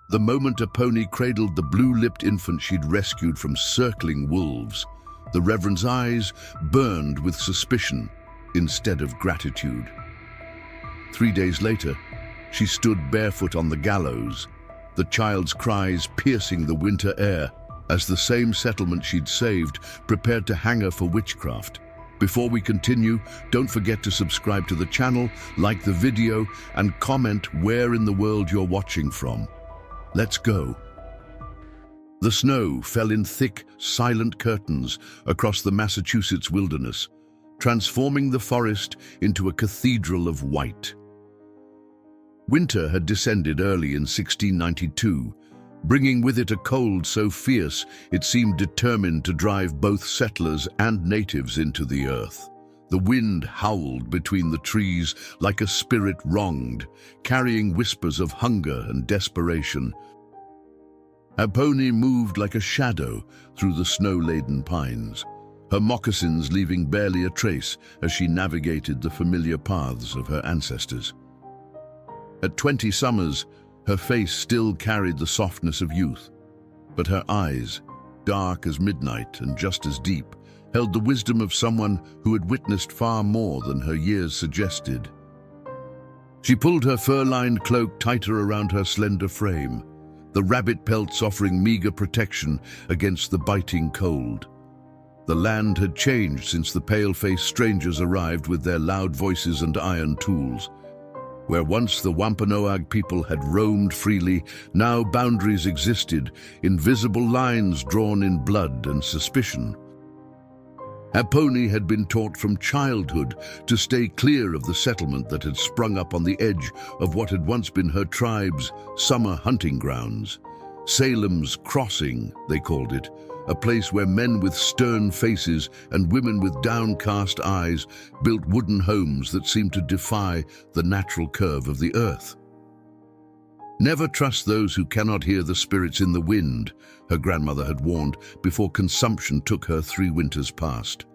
The moment Aponi cradled the blue-lipped infant she'd rescued from circling wolves, the Reverend's eyes burned with suspicion instead of gratitude. 3 days later, she stood barefoot on the gallows, the child's cries piercing the winter air as the same settlement she'd saved prepared to hang her for witchcraft. Before we continue, don't forget to subscribe to the channel, like the video, and comment where in the world you're watching from. Let's go. The snow fell in thick, silent curtains across the Massachusetts wilderness, transforming the forest into a cathedral of white. Winter had descended early in 1692, bringing with it a cold so fierce it seemed determined to drive both settlers and natives into the earth. The wind howled between the trees like a spirit wronged, carrying whispers of hunger and desperation. Aponi moved like a shadow through the snow-laden pines, her moccasins leaving barely a trace as she navigated the familiar paths of her ancestors. At 20 summers, her face still carried the softness of youth, but her eyes, dark as midnight and just as deep, held the wisdom of someone who had witnessed far more than her years suggested. She pulled her fur-lined cloak tighter around her slender frame, the rabbit pelts offering meager protection against the biting cold. The land had changed since the pale-faced strangers arrived with their loud voices and iron tools. Where once the Wampanoag people had roamed freely, now boundaries existed, invisible lines drawn in blood and suspicion. Aponi had been taught from childhood to stay clear of the settlement that had sprung up on the edge of what had once been her tribe's summer hunting grounds. Salem's Crossing, they called it, a place where men with stern faces and women with downcast eyes built wooden homes that seemed to defy the natural curve of the earth. Never trust those who cannot hear the spirits in the wind, her grandmother had warned before consumption took her 3 winters past.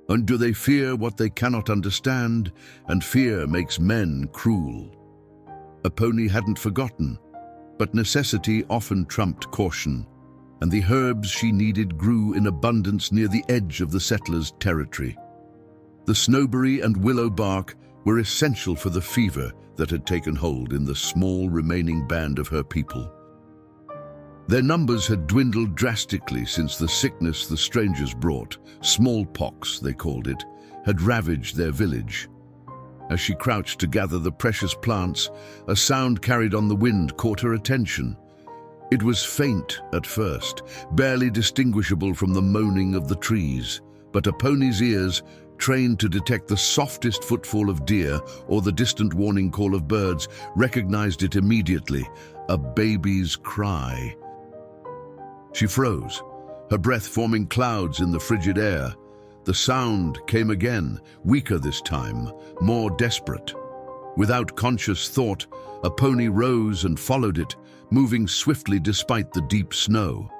And do they fear what they cannot understand, and fear makes men cruel. Aponi hadn't forgotten, but necessity often trumped caution, and the herbs she needed grew in abundance near the edge of the settlers' territory. The snowberry and willow bark were essential for the fever that had taken hold in the small remaining band of her people. Their numbers had dwindled drastically since the sickness the strangers brought, smallpox they called it, had ravaged their village. As she crouched to gather the precious plants, a sound carried on the wind caught her attention. It was faint at first, barely distinguishable from the moaning of the trees, but Aponi's ears, trained to detect the softest footfall of deer or the distant warning call of birds, recognized it immediately, a baby's cry. She froze, her breath forming clouds in the frigid air. The sound came again, weaker this time, more desperate. Without conscious thought, Aponi rose and followed it, moving swiftly despite the deep snow.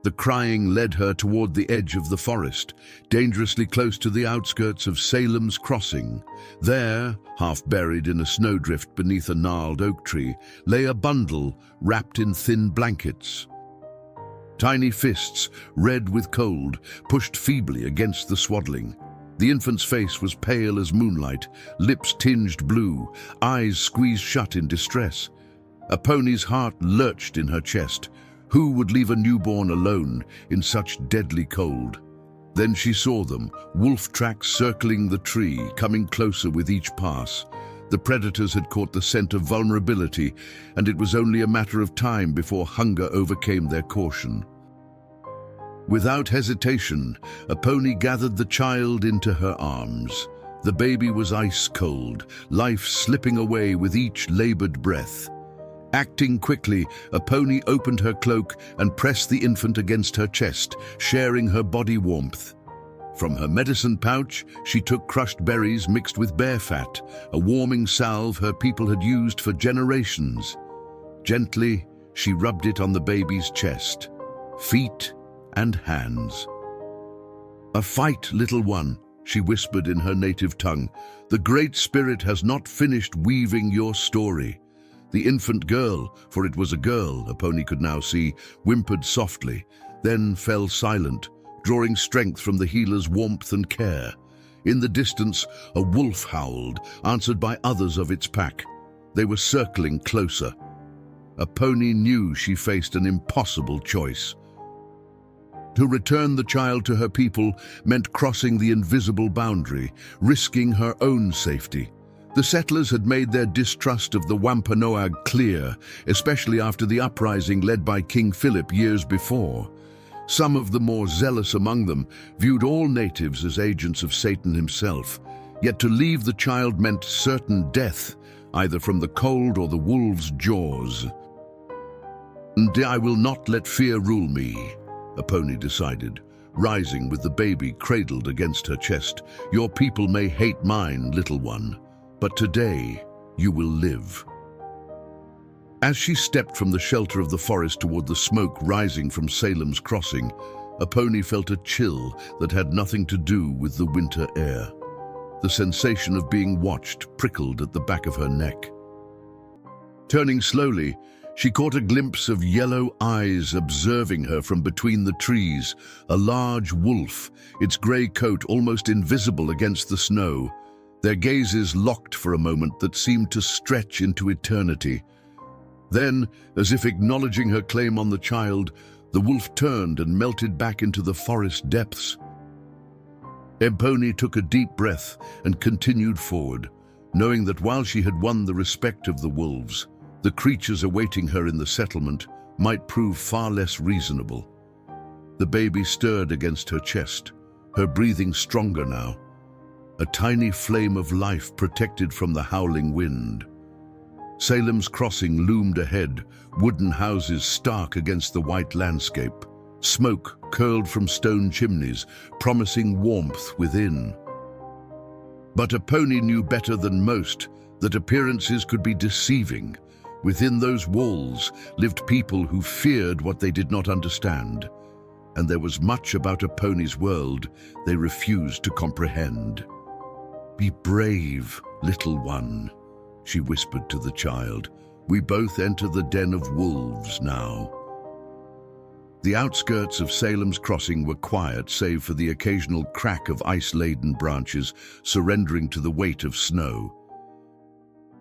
The crying led her toward the edge of the forest, dangerously close to the outskirts of Salem's Crossing. There, half buried in a snowdrift beneath a gnarled oak tree, lay a bundle wrapped in thin blankets. Tiny fists, red with cold, pushed feebly against the swaddling. The infant's face was pale as moonlight, lips tinged blue, eyes squeezed shut in distress. Aponi's heart lurched in her chest. Who would leave a newborn alone in such deadly cold? Then she saw them, wolf tracks circling the tree, coming closer with each pass. The predators had caught the scent of vulnerability, and it was only a matter of time before hunger overcame their caution. Without hesitation, Aponi gathered the child into her arms. The baby was ice cold, life slipping away with each labored breath. Acting quickly, Aponi opened her cloak and pressed the infant against her chest, sharing her body warmth. From her medicine pouch, she took crushed berries mixed with bear fat, a warming salve her people had used for generations. Gently, she rubbed it on the baby's chest, feet, and hands. "A fight, little one," she whispered in her native tongue. "The Great Spirit has not finished weaving your story. The infant girl, for it was a girl, Aponi could now see, whimpered softly, then fell silent, drawing strength from the healer's warmth and care. In the distance, a wolf howled, answered by others of its pack. They were circling closer. Aponi knew she faced an impossible choice. To return the child to her people meant crossing the invisible boundary, risking her own safety. The settlers had made their distrust of the Wampanoag clear, especially after the uprising led by King Philip years before. Some of the more zealous among them viewed all natives as agents of Satan himself, yet to leave the child meant certain death, either from the cold or the wolves' jaws. "And I will not let fear rule me," Aponi decided, rising with the baby cradled against her chest. "Your people may hate mine, little one, but today you will live." As she stepped from the shelter of the forest toward the smoke rising from Salem's crossing, Aponi felt a chill that had nothing to do with the winter air. The sensation of being watched prickled at the back of her neck. Turning slowly, she caught a glimpse of yellow eyes observing her from between the trees, a large wolf, its grey coat almost invisible against the snow. Their gazes locked for a moment that seemed to stretch into eternity. Then, as if acknowledging her claim on the child, the wolf turned and melted back into the forest depths. Aponi took a deep breath and continued forward, knowing that while she had won the respect of the wolves, the creatures awaiting her in the settlement might prove far less reasonable. The baby stirred against her chest, her breathing stronger now. A tiny flame of life protected from the howling wind. Salem's crossing loomed ahead, wooden houses stark against the white landscape. Smoke curled from stone chimneys, promising warmth within. But Aponi knew better than most that appearances could be deceiving. Within those walls lived people who feared what they did not understand, and there was much about Aponi's world they refused to comprehend. "Be brave, little one," she whispered to the child. "We both enter the den of wolves now." The outskirts of Salem's crossing were quiet save for the occasional crack of ice-laden branches surrendering to the weight of snow.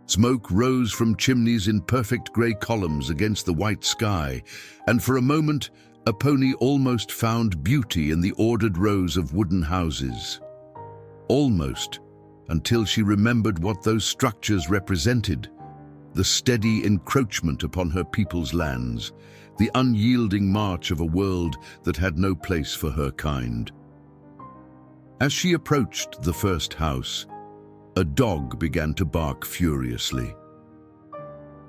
Smoke rose from chimneys in perfect grey columns against the white sky, and for a moment Aponi almost found beauty in the ordered rows of wooden houses. Almost, until she remembered what those structures represented: the steady encroachment upon her people's lands, the unyielding march of a world that had no place for her kind. As she approached the first house, a dog began to bark furiously.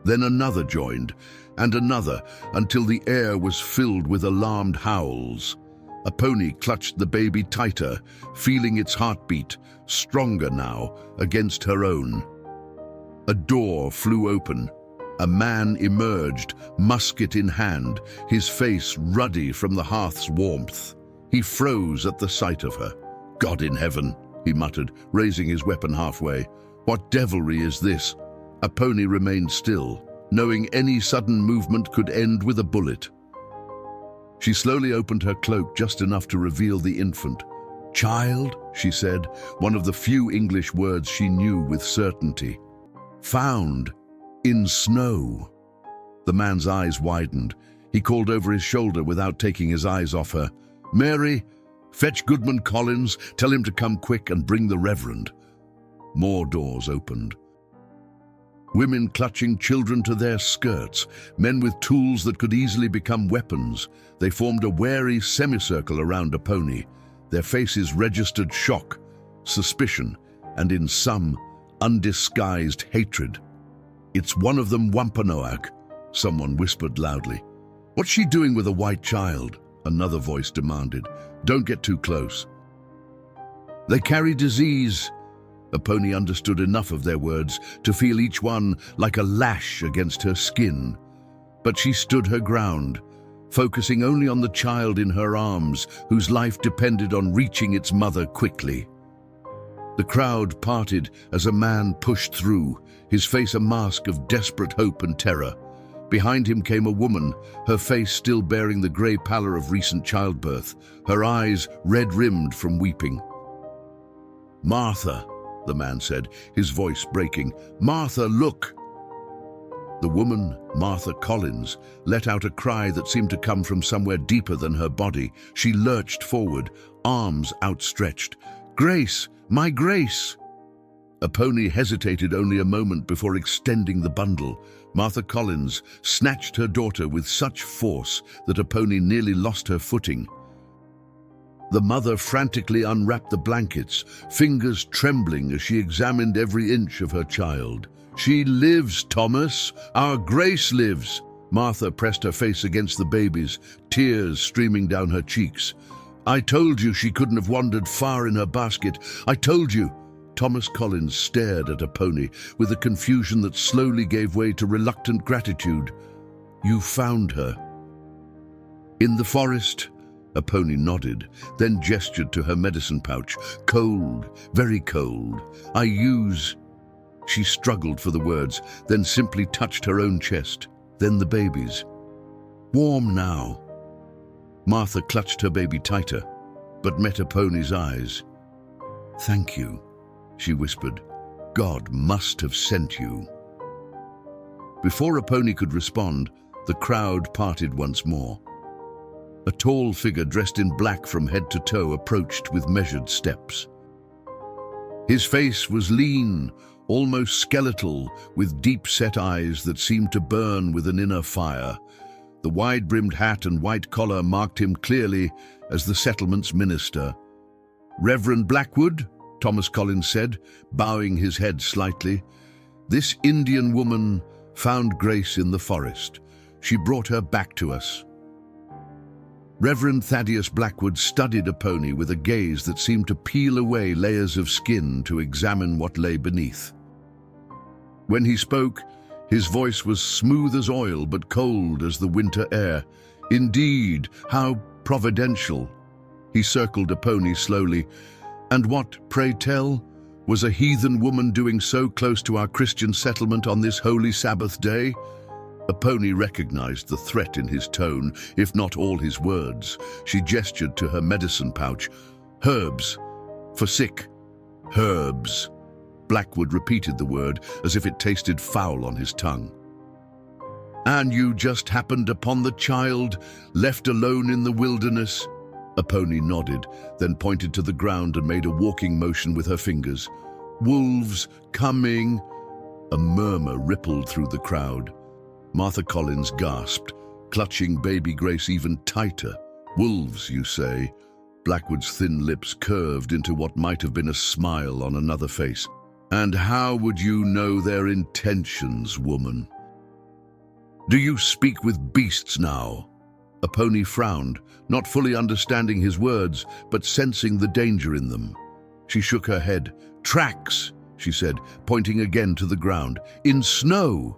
Then another joined, and another, until the air was filled with alarmed howls. Aponi clutched the baby tighter, feeling its heartbeat, stronger now, against her own. A door flew open. A man emerged, musket in hand, his face ruddy from the hearth's warmth. He froze at the sight of her. "God in heaven," he muttered, raising his weapon halfway. "What devilry is this?" Aponi remained still, knowing any sudden movement could end with a bullet. She slowly opened her cloak just enough to reveal the infant. "Child," she said, one of the few English words she knew with certainty. "Found in snow." The man's eyes widened. He called over his shoulder without taking his eyes off her. "Mary, fetch Goodman Collins, tell him to come quick and bring the Reverend." More doors opened. Women clutching children to their skirts, men with tools that could easily become weapons. They formed a wary semicircle around Aponi. Their faces registered shock, suspicion, and in some, undisguised hatred. "It's one of them Wampanoag," someone whispered loudly. "What's she doing with a white child?" another voice demanded. "Don't get too close." "They carry disease." Aponi understood enough of their words to feel each one like a lash against her skin. But she stood her ground, focusing only on the child in her arms, whose life depended on reaching its mother quickly. The crowd parted as a man pushed through, his face a mask of desperate hope and terror. Behind him came a woman, her face still bearing the grey pallor of recent childbirth, her eyes red-rimmed from weeping. "Martha," the man said, his voice breaking. "Martha, look!" The woman, Martha Collins, let out a cry that seemed to come from somewhere deeper than her body. She lurched forward, arms outstretched. "Grace! My Grace!" Aponi hesitated only a moment before extending the bundle. Martha Collins snatched her daughter with such force that Aponi nearly lost her footing. The mother frantically unwrapped the blankets, fingers trembling as she examined every inch of her child. "She lives, Thomas! Our Grace lives!" Martha pressed her face against the baby's, tears streaming down her cheeks. "I told you she couldn't have wandered far in her basket. I told you!" Thomas Collins stared at Aponi with a confusion that slowly gave way to reluctant gratitude. "You found her?" "In the forest." Aponi nodded, then gestured to her medicine pouch. "Cold, very cold. I use..." She struggled for the words, then simply touched her own chest, then the baby's. "Warm now." Martha clutched her baby tighter, but met Aponi's eyes. "Thank you," she whispered. "God must have sent you." Before Aponi could respond, the crowd parted once more. A tall figure dressed in black from head to toe approached with measured steps. His face was lean, almost skeletal, with deep-set eyes that seemed to burn with an inner fire. The wide-brimmed hat and white collar marked him clearly as the settlement's minister. "Reverend Blackwood," Thomas Collins said, bowing his head slightly. "This Indian woman found Grace in the forest. She brought her back to us." Reverend Thaddeus Blackwood studied Aponi with a gaze that seemed to peel away layers of skin to examine what lay beneath. When he spoke, his voice was smooth as oil but cold as the winter air. "Indeed, how providential." He circled Aponi slowly. "And what, pray tell, was a heathen woman doing so close to our Christian settlement on this holy Sabbath day?" Aponi recognized the threat in his tone, if not all his words. She gestured to her medicine pouch. "Herbs. For sick. Herbs." Blackwood repeated the word as if it tasted foul on his tongue. "And you just happened upon the child, left alone in the wilderness?" Aponi nodded, then pointed to the ground and made a walking motion with her fingers. "Wolves coming!" A murmur rippled through the crowd. Martha Collins gasped, clutching baby Grace even tighter. "Wolves, you say?" Blackwood's thin lips curved into what might have been a smile on another face. "And how would you know their intentions, woman? Do you speak with beasts now?" Aponi frowned, not fully understanding his words, but sensing the danger in them. She shook her head. "Tracks," she said, pointing again to the ground. "In snow."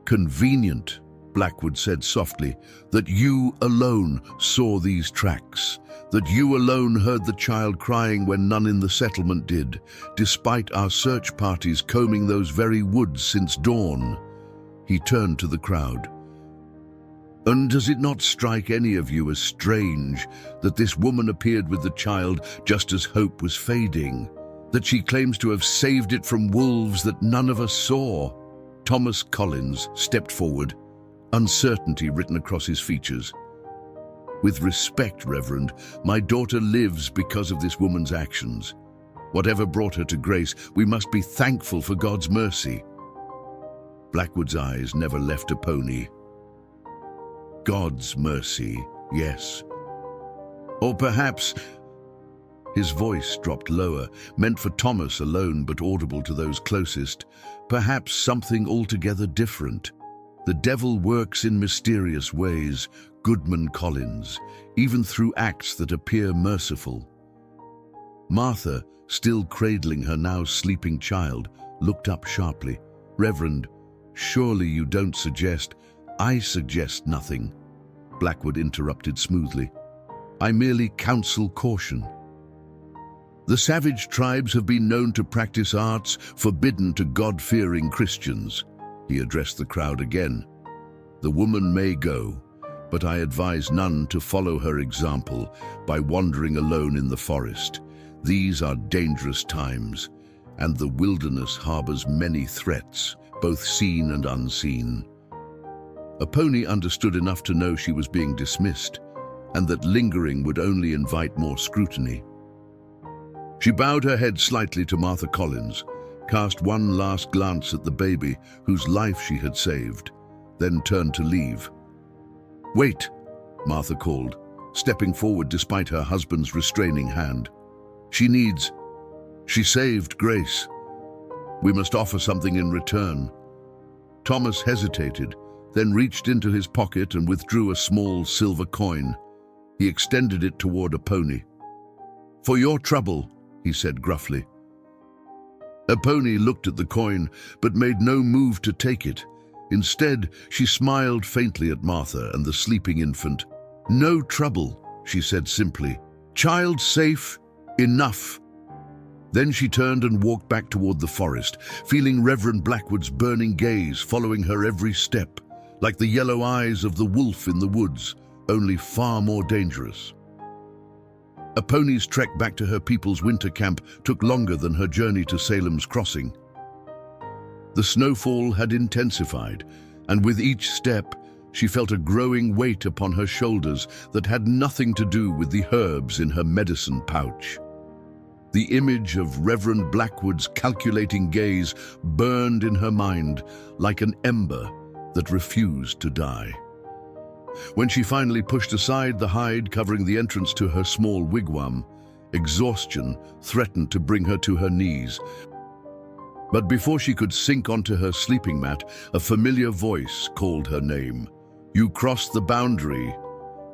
"Convenient," Blackwood said softly, "that you alone saw these tracks, that you alone heard the child crying when none in the settlement did, despite our search parties combing those very woods since dawn." He turned to the crowd. "And does it not strike any of you as strange that this woman appeared with the child just as hope was fading, that she claims to have saved it from wolves that none of us saw?" Thomas Collins stepped forward, uncertainty written across his features. "With respect, Reverend, my daughter lives because of this woman's actions. Whatever brought her to Grace, we must be thankful for God's mercy." Blackwood's eyes never left Aponi. "God's mercy, yes. Or perhaps..." His voice dropped lower, meant for Thomas alone but audible to those closest. "Perhaps something altogether different. The devil works in mysterious ways, Goodman Collins, even through acts that appear merciful." Martha, still cradling her now sleeping child, looked up sharply. "Reverend, surely you don't suggest..." "I suggest nothing," Blackwood interrupted smoothly. "I merely counsel caution." The savage tribes have been known to practice arts forbidden to God-fearing Christians. He addressed the crowd again. The woman may go, but I advise none to follow her example by wandering alone in the forest. These are dangerous times, and the wilderness harbors many threats, both seen and unseen. Aponi understood enough to know she was being dismissed, and that lingering would only invite more scrutiny. She bowed her head slightly to Martha Collins, cast one last glance at the baby whose life she had saved, then turned to leave. "Wait," Martha called, stepping forward despite her husband's restraining hand. She saved Grace. We must offer something in return." Thomas hesitated, then reached into his pocket and withdrew a small silver coin. He extended it toward Aponi. "For your trouble," he said gruffly. Aponi looked at the coin, but made no move to take it. Instead, she smiled faintly at Martha and the sleeping infant. "No trouble," she said simply. "Child safe, enough." Then she turned and walked back toward the forest, feeling Reverend Blackwood's burning gaze following her every step, like the yellow eyes of the wolf in the woods, only far more dangerous. Aponi's trek back to her people's winter camp took longer than her journey to Salem's Crossing. The snowfall had intensified, and with each step, she felt a growing weight upon her shoulders that had nothing to do with the herbs in her medicine pouch. The image of Reverend Blackwood's calculating gaze burned in her mind like an ember that refused to die. When she finally pushed aside the hide covering the entrance to her small wigwam, exhaustion threatened to bring her to her knees. But before she could sink onto her sleeping mat, a familiar voice called her name. "You crossed the boundary."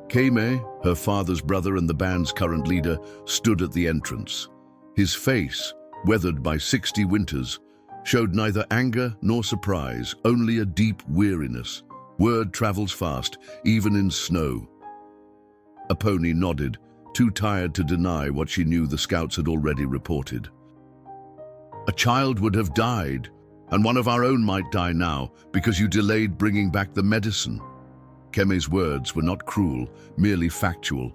Kame, her father's brother and the band's current leader, stood at the entrance. His face, weathered by 60 winters, showed neither anger nor surprise, only a deep weariness. Word travels fast, even in snow. Aponi nodded, too tired to deny what she knew the scouts had already reported. "A child would have died, and one of our own might die now because you delayed bringing back the medicine." Keme's words were not cruel, merely factual.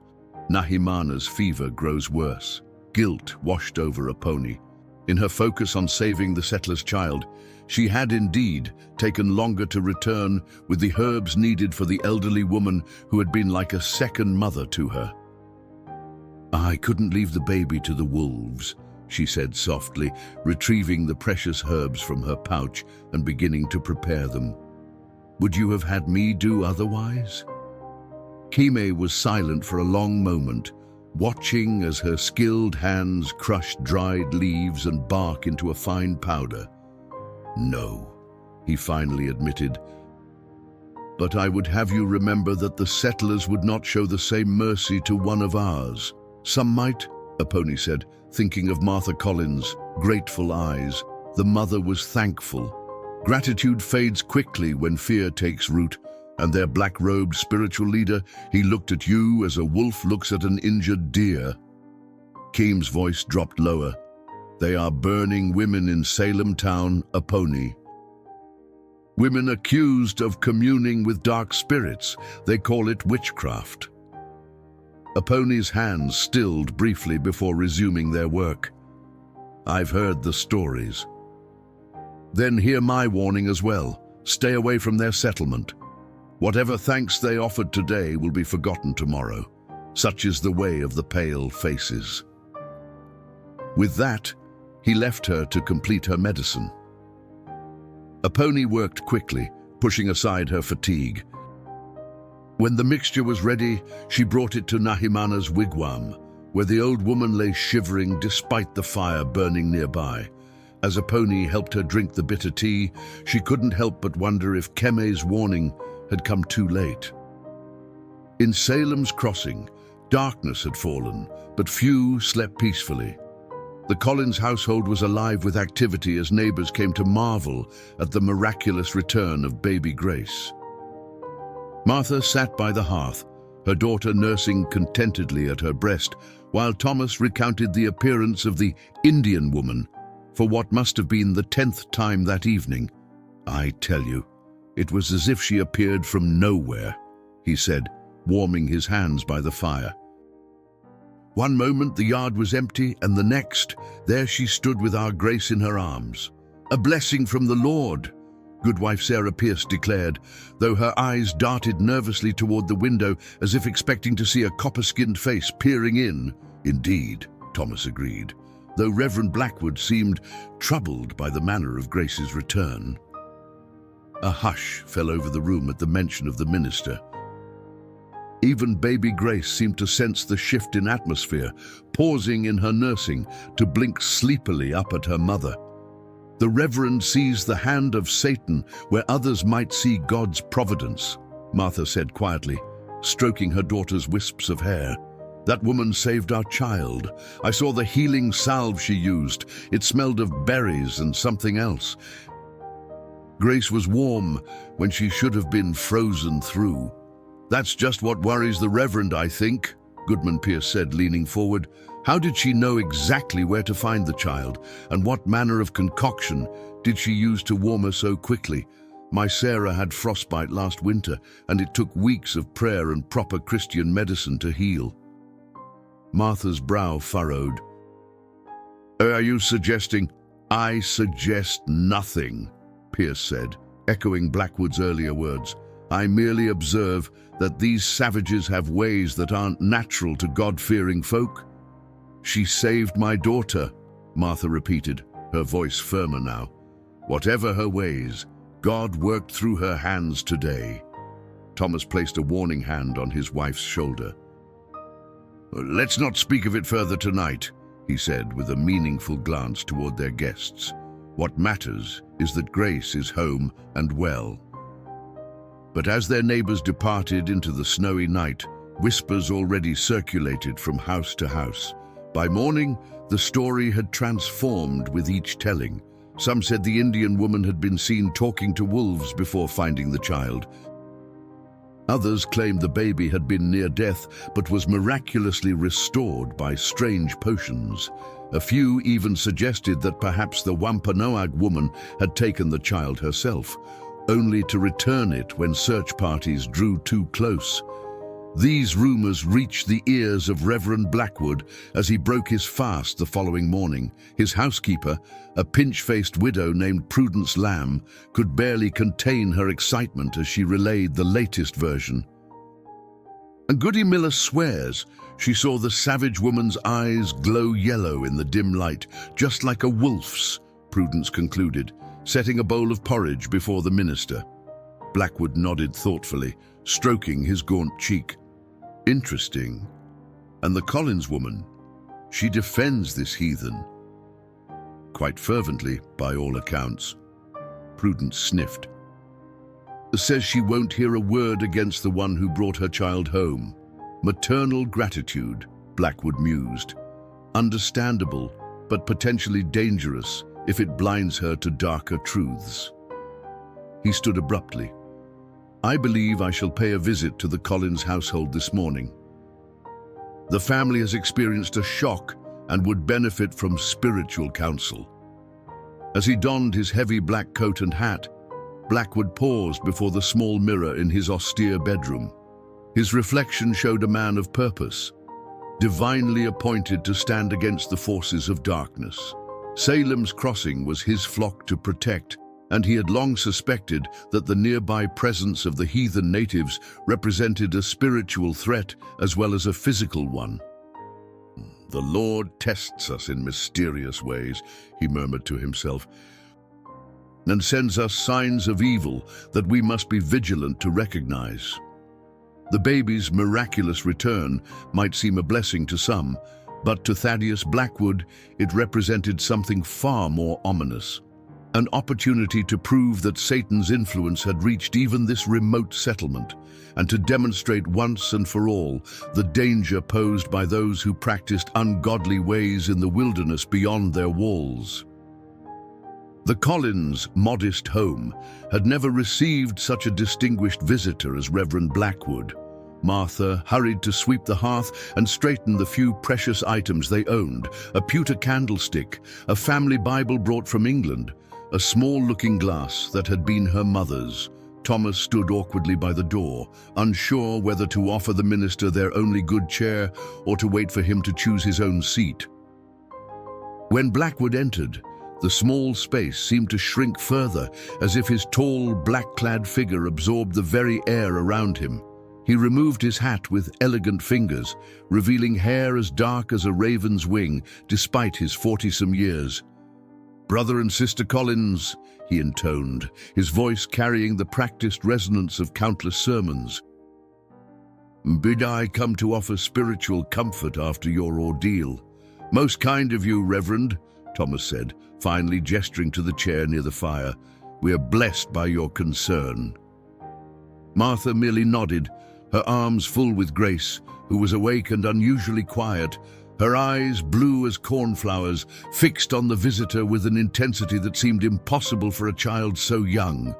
Nahimana's fever grows worse. Guilt washed over Aponi. In her focus on saving the settler's child, she had indeed taken longer to return with the herbs needed for the elderly woman who had been like a second mother to her. "I couldn't leave the baby to the wolves," she said softly, retrieving the precious herbs from her pouch and beginning to prepare them. "Would you have had me do otherwise?" Kime was silent for a long moment, watching as her skilled hands crushed dried leaves and bark into a fine powder. "No," he finally admitted. "But I would have you remember that the settlers would not show the same mercy to one of ours." "Some might," Aponi said, thinking of Martha Collins' grateful eyes. The mother was thankful. Gratitude fades quickly when fear takes root, and their black-robed spiritual leader, he looked at you as a wolf looks at an injured deer. Keem's voice dropped lower. "They are burning women in Salem town, Aponi. Women accused of communing with dark spirits. They call it witchcraft." Aponi's hands stilled briefly before resuming their work. "I've heard the stories." "Then hear my warning as well. Stay away from their settlement. Whatever thanks they offered today will be forgotten tomorrow. Such is the way of the pale faces." With that, he left her to complete her medicine. Aponi worked quickly, pushing aside her fatigue. When the mixture was ready, she brought it to Nahimana's wigwam, where the old woman lay shivering despite the fire burning nearby. As Aponi helped her drink the bitter tea, she couldn't help but wonder if Keme's warning had come too late. In Salem's Crossing, darkness had fallen, but few slept peacefully. The Collins household was alive with activity as neighbors came to marvel at the miraculous return of baby Grace. Martha sat by the hearth, her daughter nursing contentedly at her breast, while Thomas recounted the appearance of the Indian woman for what must have been the 10th time that evening. "I tell you, it was as if she appeared from nowhere," he said, warming his hands by the fire. "One moment the yard was empty, and the next, there she stood with our Grace in her arms. A blessing from the Lord," Goodwife Sarah Pierce declared, though her eyes darted nervously toward the window as if expecting to see a copper-skinned face peering in. "Indeed," Thomas agreed, though Reverend Blackwood seemed troubled by the manner of Grace's return. A hush fell over the room at the mention of the minister. Even baby Grace seemed to sense the shift in atmosphere, pausing in her nursing to blink sleepily up at her mother. "The Reverend sees the hand of Satan where others might see God's providence," Martha said quietly, stroking her daughter's wisps of hair. "That woman saved our child. I saw the healing salve she used. It smelled of berries and something else. Grace was warm when she should have been frozen through." "That's just what worries the Reverend, I think," Goodman Pierce said, leaning forward. "How did she know exactly where to find the child, and what manner of concoction did she use to warm her so quickly? My Sarah had frostbite last winter, and it took weeks of prayer and proper Christian medicine to heal." Martha's brow furrowed. "Are you suggesting—" "I suggest nothing," Pierce said, echoing Blackwood's earlier words. "I merely observe that these savages have ways that aren't natural to God-fearing folk." "She saved my daughter," Martha repeated, her voice firmer now. "Whatever her ways, God worked through her hands today." Thomas placed a warning hand on his wife's shoulder. "Let's not speak of it further tonight," he said with a meaningful glance toward their guests. "What matters is that Grace is home and well." But as their neighbors departed into the snowy night, whispers already circulated from house to house. By morning, the story had transformed with each telling. Some said the Indian woman had been seen talking to wolves before finding the child. Others claimed the baby had been near death but was miraculously restored by strange potions. A few even suggested that perhaps the Wampanoag woman had taken the child herself, only to return it when search parties drew too close. These rumors reached the ears of Reverend Blackwood as he broke his fast the following morning. His housekeeper, a pinch-faced widow named Prudence Lamb, could barely contain her excitement as she relayed the latest version. And Goody Miller swears she saw the savage woman's eyes glow yellow in the dim light, just like a wolf's, Prudence concluded, setting a bowl of porridge before the minister. Blackwood nodded thoughtfully, stroking his gaunt cheek. "Interesting. And the Collins woman, she defends this heathen." "Quite fervently, by all accounts." Prudence sniffed. "Says she won't hear a word against the one who brought her child home. Maternal gratitude," Blackwood mused. "Understandable, but potentially dangerous if it blinds her to darker truths." He stood abruptly. "I believe I shall pay a visit to the Collins household this morning. The family has experienced a shock and would benefit from spiritual counsel." As he donned his heavy black coat and hat, Blackwood paused before the small mirror in his austere bedroom. His reflection showed a man of purpose, divinely appointed to stand against the forces of darkness. Salem's Crossing was his flock to protect, and he had long suspected that the nearby presence of the heathen natives represented a spiritual threat as well as a physical one. "The Lord tests us in mysterious ways," he murmured to himself, "and sends us signs of evil that we must be vigilant to recognize." The baby's miraculous return might seem a blessing to some, but to Thaddeus Blackwood it represented something far more ominous. An opportunity to prove that Satan's influence had reached even this remote settlement, and to demonstrate once and for all the danger posed by those who practiced ungodly ways in the wilderness beyond their walls. The Collins' modest home had never received such a distinguished visitor as Reverend Blackwood. Martha hurried to sweep the hearth and straighten the few precious items they owned: a pewter candlestick, a family Bible brought from England, a small looking glass that had been her mother's. Thomas stood awkwardly by the door, unsure whether to offer the minister their only good chair or to wait for him to choose his own seat. When Blackwood entered, the small space seemed to shrink further, as if his tall, black-clad figure absorbed the very air around him. He removed his hat with elegant fingers, revealing hair as dark as a raven's wing, despite his 40-some years. "Brother and Sister Collins," he intoned, his voice carrying the practiced resonance of countless sermons. "Bid I come to offer spiritual comfort after your ordeal." "Most kind of you, Reverend," Thomas said, finally gesturing to the chair near the fire. "We are blessed by your concern." Martha merely nodded, her arms full with Grace, who was awake and unusually quiet, her eyes blue as cornflowers, fixed on the visitor with an intensity that seemed impossible for a child so young.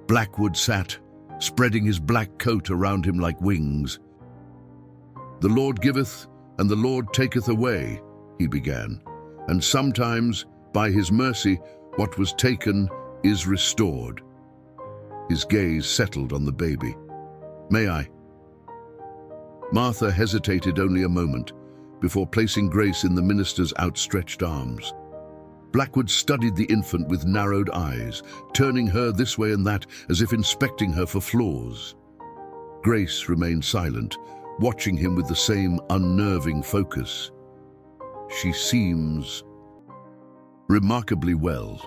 Blackwood sat, spreading his black coat around him like wings. "The Lord giveth, and the Lord taketh away," he began, "and sometimes, by his mercy, what was taken is restored." His gaze settled on the baby. "May I?" Martha hesitated only a moment, before placing Grace in the minister's outstretched arms. Blackwood studied the infant with narrowed eyes, turning her this way and that as if inspecting her for flaws. Grace remained silent, watching him with the same unnerving focus. "She seems remarkably well,"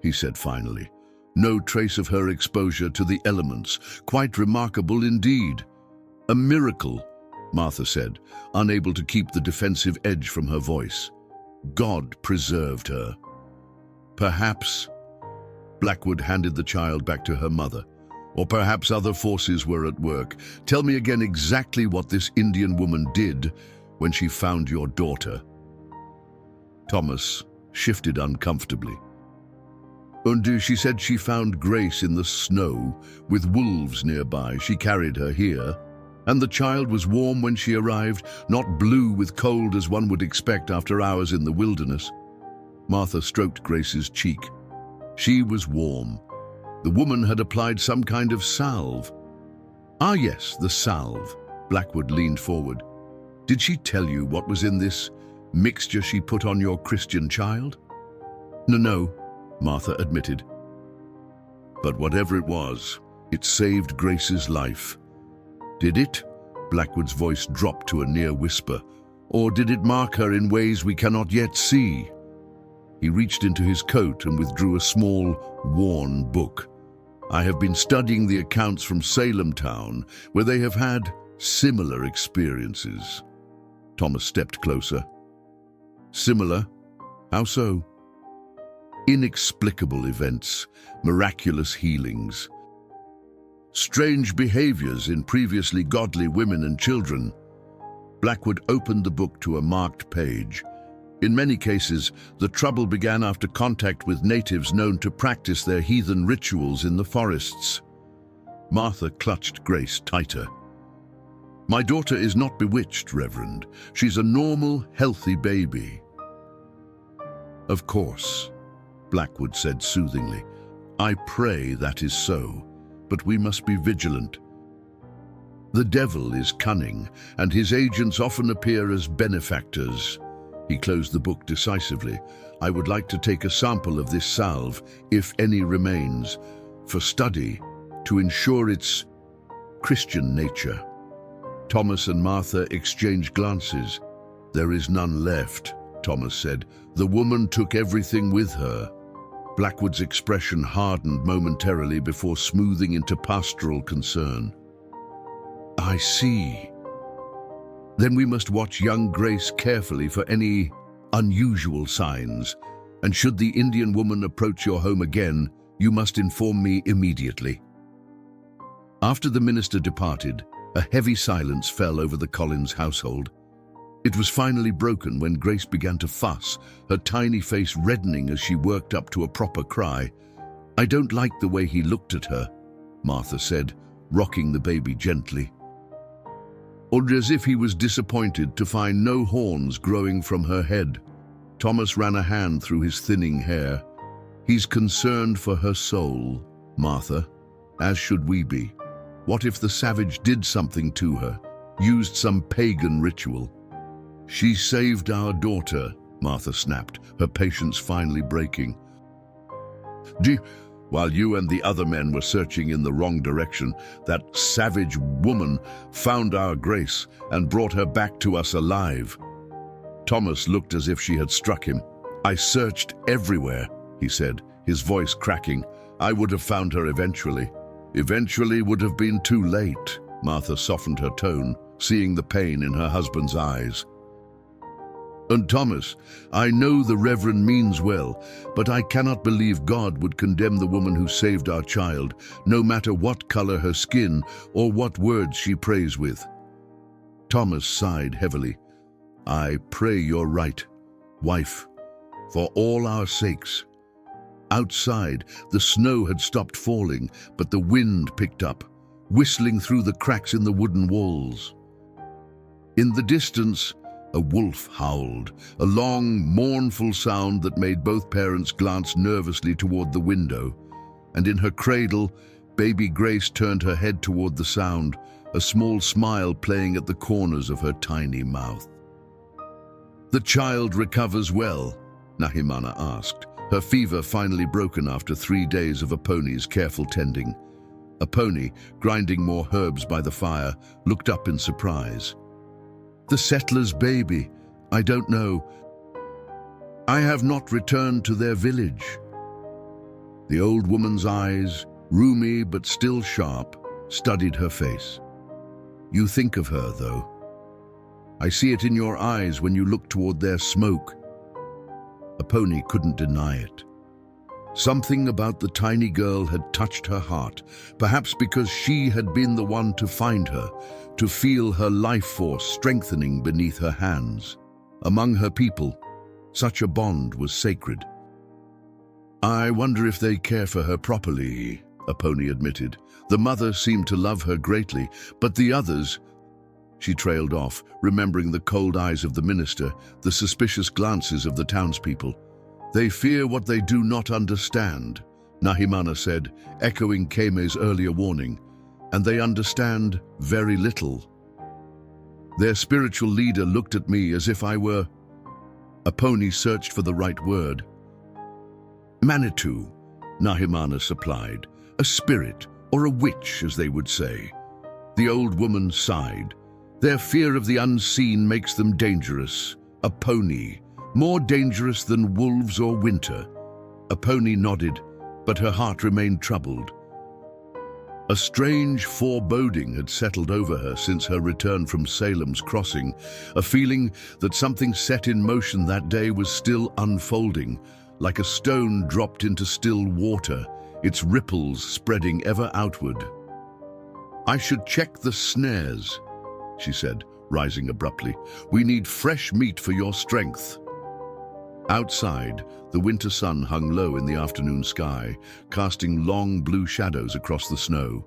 he said finally. "No trace of her exposure to the elements. Quite remarkable indeed." "A miracle," Martha said, unable to keep the defensive edge from her voice. "God preserved her." "Perhaps," Blackwood handed the child back to her mother, "or perhaps other forces were at work. Tell me again exactly what this Indian woman did when she found your daughter." Thomas shifted uncomfortably. "And she said she found Grace in the snow, with wolves nearby. She carried her here. And the child was warm when she arrived, not blue with cold as one would expect after hours in the wilderness." Martha stroked Grace's cheek. "She was warm. The woman had applied some kind of salve." "Ah yes, the salve." Blackwood leaned forward. "Did she tell you what was in this mixture she put on your Christian child?" No, Martha admitted. "But whatever it was, it saved Grace's life." "Did it?" Blackwood's voice dropped to a near whisper. "Or did it mark her in ways we cannot yet see?" He reached into his coat and withdrew a small, worn book. "I have been studying the accounts from Salem town, where they have had similar experiences." Thomas stepped closer. "Similar? How so?" "Inexplicable events, miraculous healings, strange behaviors in previously godly women and children." Blackwood opened the book to a marked page. "In many cases, the trouble began after contact with natives known to practice their heathen rituals in the forests." Martha clutched Grace tighter. "My daughter is not bewitched, Reverend. She's a normal, healthy baby." "Of course," Blackwood said soothingly. "I pray that is so, but we must be vigilant. The devil is cunning, and his agents often appear as benefactors." He closed the book decisively. "I would like to take a sample of this salve, if any remains, for study, to ensure its Christian nature." Thomas and Martha exchanged glances. "There is none left," Thomas said. "The woman took everything with her." Blackwood's expression hardened momentarily before smoothing into pastoral concern. "I see. Then we must watch young Grace carefully for any unusual signs, and should the Indian woman approach your home again, you must inform me immediately." After the minister departed, a heavy silence fell over the Collins household. It was finally broken when Grace began to fuss, her tiny face reddening as she worked up to a proper cry. "I don't like the way he looked at her," Martha said, rocking the baby gently. or as if he was disappointed to find no horns growing from her head. Thomas ran a hand through his thinning hair. He's concerned for her soul, Martha, as should we be. What if the savage did something to her, used some pagan ritual? She saved our daughter, Martha snapped, her patience finally breaking. While you and the other men were searching in the wrong direction, that savage woman found our Grace and brought her back to us alive. Thomas looked as if she had struck him. I searched everywhere, he said, his voice cracking. I would have found her eventually. Eventually would have been too late. Martha softened her tone, seeing the pain in her husband's eyes. And Thomas, I know the Reverend means well, but I cannot believe God would condemn the woman who saved our child, no matter what color her skin or what words she prays with. Thomas sighed heavily. I pray you're right, wife, for all our sakes. Outside, the snow had stopped falling, but the wind picked up, whistling through the cracks in the wooden walls. In the distance, a wolf howled, a long, mournful sound that made both parents glance nervously toward the window. And in her cradle, baby Grace turned her head toward the sound, a small smile playing at the corners of her tiny mouth. The child recovers well, Nahimana asked, her fever finally broken after 3 days of Aponi's careful tending. Aponi, grinding more herbs by the fire, looked up in surprise. The settler's baby, I don't know. I have not returned to their village. The old woman's eyes, rheumy but still sharp, studied her face. You think of her, though. I see it in your eyes when you look toward their smoke. Aponi couldn't deny it. Something about the tiny girl had touched her heart, perhaps because she had been the one to find her, to feel her life force strengthening beneath her hands. Among her people, such a bond was sacred. I wonder if they care for her properly, Aponi admitted. The mother seemed to love her greatly, but the others... She trailed off, remembering the cold eyes of the minister, the suspicious glances of the townspeople. They fear what they do not understand, Nahimana said, echoing Keme's earlier warning, and they understand very little. Their spiritual leader looked at me as if I were... Aponi searched for the right word. Manitou, Nahimana supplied, a spirit, or a witch, as they would say. The old woman sighed. Their fear of the unseen makes them dangerous. Aponi, more dangerous than wolves or winter. Aponi nodded, but her heart remained troubled. A strange foreboding had settled over her since her return from Salem's crossing, a feeling that something set in motion that day was still unfolding, like a stone dropped into still water, its ripples spreading ever outward. I should check the snares, she said, rising abruptly. We need fresh meat for your strength. Outside, the winter sun hung low in the afternoon sky, casting long blue shadows across the snow.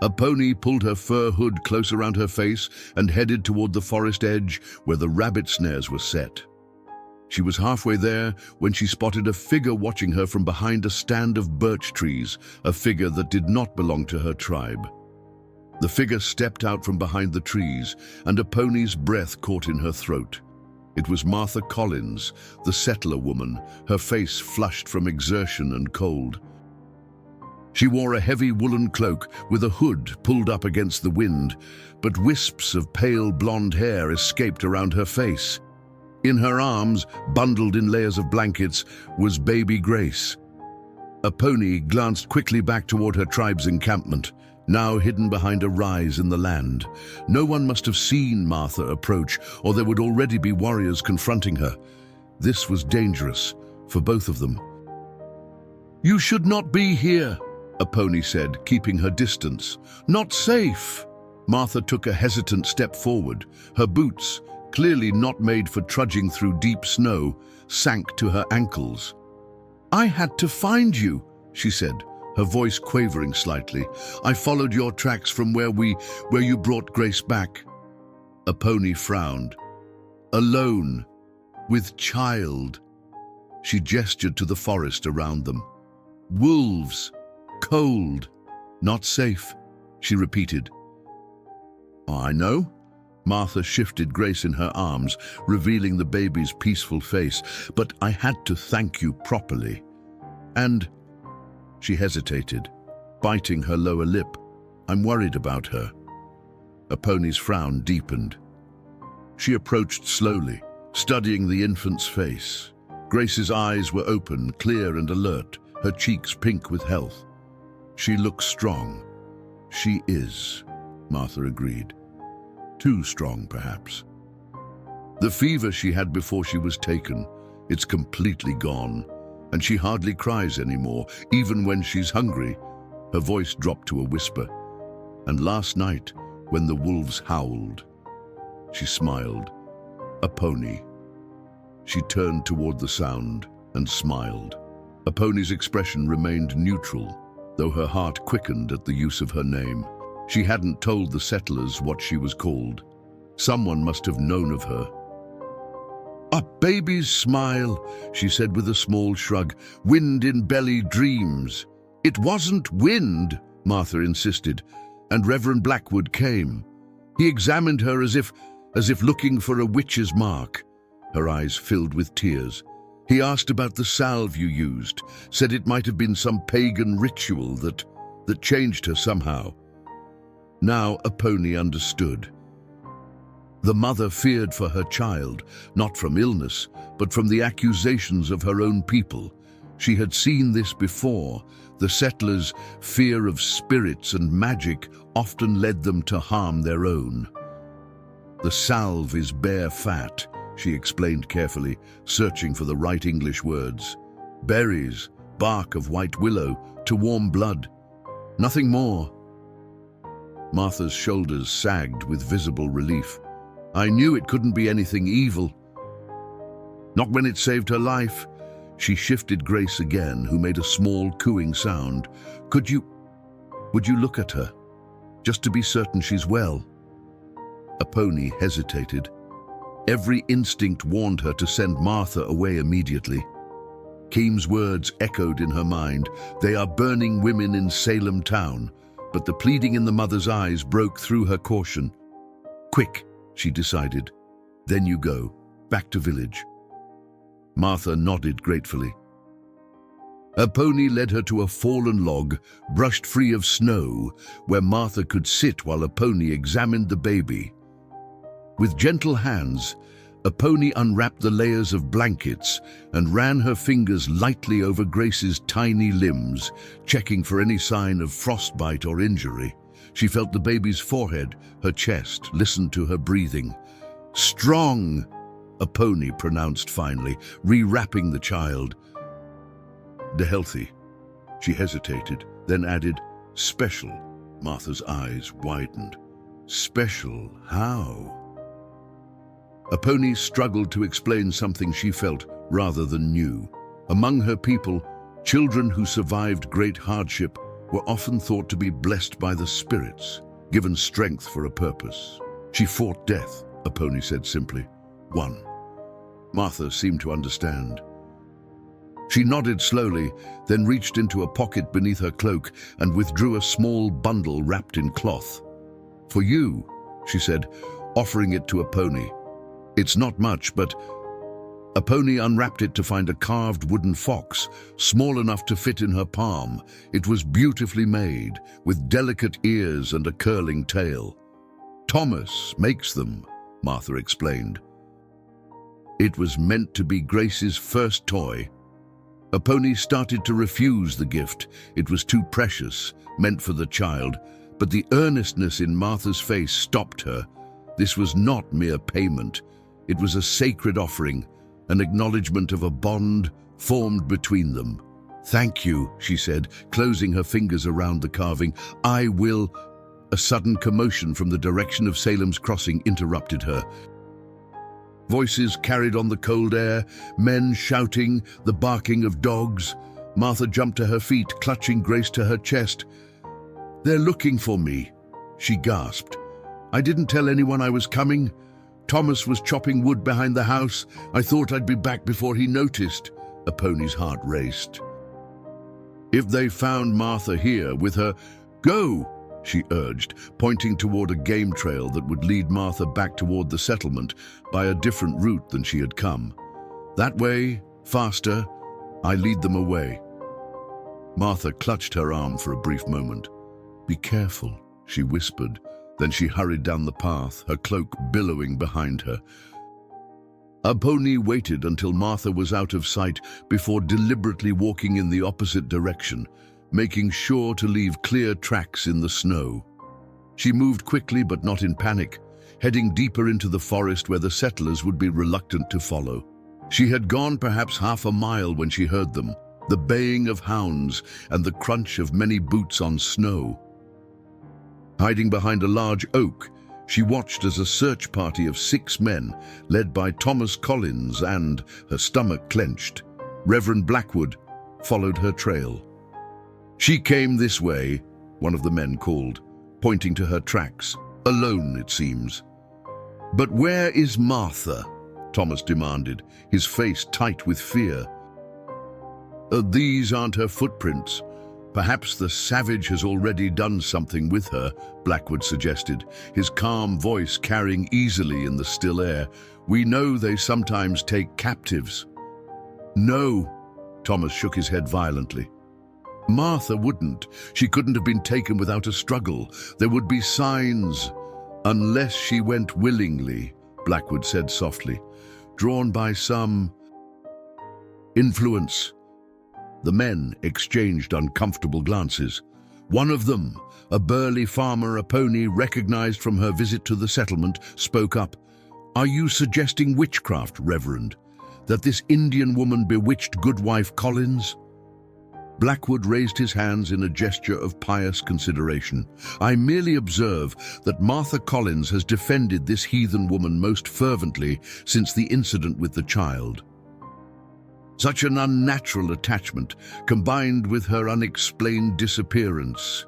Aponi pulled her fur hood close around her face and headed toward the forest edge where the rabbit snares were set. She was halfway there when she spotted a figure watching her from behind a stand of birch trees, a figure that did not belong to her tribe. The figure stepped out from behind the trees, and Aponi's breath caught in her throat. It was Martha Collins, the settler woman, her face flushed from exertion and cold. She wore a heavy woolen cloak with a hood pulled up against the wind, but wisps of pale blonde hair escaped around her face. In her arms, bundled in layers of blankets, was baby Grace. Aponi glanced quickly back toward her tribe's encampment, now hidden behind a rise in the land. No one must have seen Martha approach, or there would already be warriors confronting her. This was dangerous for both of them. You should not be here, Aponi said, keeping her distance. Not safe. Martha took a hesitant step forward. Her boots, clearly not made for trudging through deep snow, sank to her ankles. I had to find you, she said, her voice quavering slightly. "I followed your tracks from where you brought Grace back." Aponi frowned. "Alone, with child." She gestured to the forest around them. "Wolves, cold, not safe," she repeated. "Oh, I know." Martha shifted Grace in her arms, revealing the baby's peaceful face. "But I had to thank you properly. And—" She hesitated, biting her lower lip. "I'm worried about her." Aponi's frown deepened. She approached slowly, studying the infant's face. Grace's eyes were open, clear and alert, her cheeks pink with health. "She looks strong." "She is," Martha agreed. "Too strong, perhaps. The fever she had before she was taken, it's completely gone, and she hardly cries anymore, even when she's hungry." Her voice dropped to a whisper. "And last night, when the wolves howled," she smiled. "Aponi." She turned toward the sound and smiled. Aponi's expression remained neutral, though her heart quickened at the use of her name. She hadn't told the settlers what she was called. Someone must have known of her. "A baby's smile," she said with a small shrug. "Wind in belly dreams." "It wasn't wind," Martha insisted, and Reverend Blackwood came. He examined her as if looking for a witch's mark. Her eyes filled with tears. He asked about the salve you used, said it might have been some pagan ritual that changed her somehow. Now Aponi understood. The mother feared for her child, not from illness, but from the accusations of her own people. She had seen this before. The settlers' fear of spirits and magic often led them to harm their own. "The salve is bear fat," she explained carefully, searching for the right English words. "Berries, bark of white willow, to warm blood. Nothing more." Martha's shoulders sagged with visible relief. "I knew it couldn't be anything evil. Not when it saved her life." She shifted Grace again, who made a small cooing sound. Would you look at her, just to be certain she's well?" Aponi hesitated. Every instinct warned her to send Martha away immediately. Keem's words echoed in her mind. "They are burning women in Salem town." But the pleading in the mother's eyes broke through her caution. "Quick," she decided. "Then you go, back to village." Martha nodded gratefully. Aponi led her to a fallen log, brushed free of snow, where Martha could sit while Aponi examined the baby. With gentle hands, Aponi unwrapped the layers of blankets and ran her fingers lightly over Grace's tiny limbs, checking for any sign of frostbite or injury. She felt the baby's forehead, her chest, listened to her breathing. "Strong," Aponi pronounced finally, rewrapping the child. "The healthy." She hesitated, then added, "Special." Martha's eyes widened. "Special? How?" Aponi struggled to explain something she felt rather than knew. Among her people, children who survived great hardship were often thought to be blessed by the spirits, given strength for a purpose. "She fought death," Aponi said simply. "One." Martha seemed to understand. She nodded slowly, then reached into a pocket beneath her cloak and withdrew a small bundle wrapped in cloth. "For you," she said, offering it to Aponi. "It's not much, but—" Aponi unwrapped it to find a carved wooden fox, small enough to fit in her palm. It was beautifully made, with delicate ears and a curling tail. "Thomas makes them," Martha explained. It was meant to be Grace's first toy. Aponi started to refuse the gift. It was too precious, meant for the child, but the earnestness in Martha's face stopped her. This was not mere payment. It was a sacred offering, an acknowledgement of a bond formed between them. "Thank you," she said, closing her fingers around the carving. "I will—" A sudden commotion from the direction of Salem's Crossing interrupted her. Voices carried on the cold air, men shouting, the barking of dogs. Martha jumped to her feet, clutching Grace to her chest. "They're looking for me," she gasped. "I didn't tell anyone I was coming. Thomas was chopping wood behind the house. I thought I'd be back before he noticed." Aponi's heart raced. "If they found Martha here with her—" "Go!" she urged, pointing toward a game trail that would lead Martha back toward the settlement by a different route than she had come. "That way, faster. I lead them away." Martha clutched her arm for a brief moment. "Be careful," she whispered. Then she hurried down the path, her cloak billowing behind her. Aponi waited until Martha was out of sight before deliberately walking in the opposite direction, making sure to leave clear tracks in the snow. She moved quickly but not in panic, heading deeper into the forest where the settlers would be reluctant to follow. She had gone perhaps half a mile when she heard them, the baying of hounds and the crunch of many boots on snow. Hiding behind a large oak, she watched as a search party of 6 men, led by Thomas Collins and, her stomach clenched, Reverend Blackwood, followed her trail. "She came this way," one of the men called, pointing to her tracks. "Alone, it seems." "But where is Martha?" Thomas demanded, his face tight with fear. "These aren't her footprints. Perhaps the savage has already done something with her," Blackwood suggested, his calm voice carrying easily in the still air. "We know they sometimes take captives." "No," Thomas shook his head violently. "Martha wouldn't. She couldn't have been taken without a struggle. There would be signs." "Unless she went willingly," Blackwood said softly, "drawn by some influence." The men exchanged uncomfortable glances. One of them, a burly farmer Aponi recognized from her visit to the settlement, spoke up. "Are you suggesting witchcraft, Reverend? That this Indian woman bewitched Goodwife Collins?" Blackwood raised his hands in a gesture of pious consideration. "I merely observe that Martha Collins has defended this heathen woman most fervently since the incident with the child. Such an unnatural attachment, combined with her unexplained disappearance."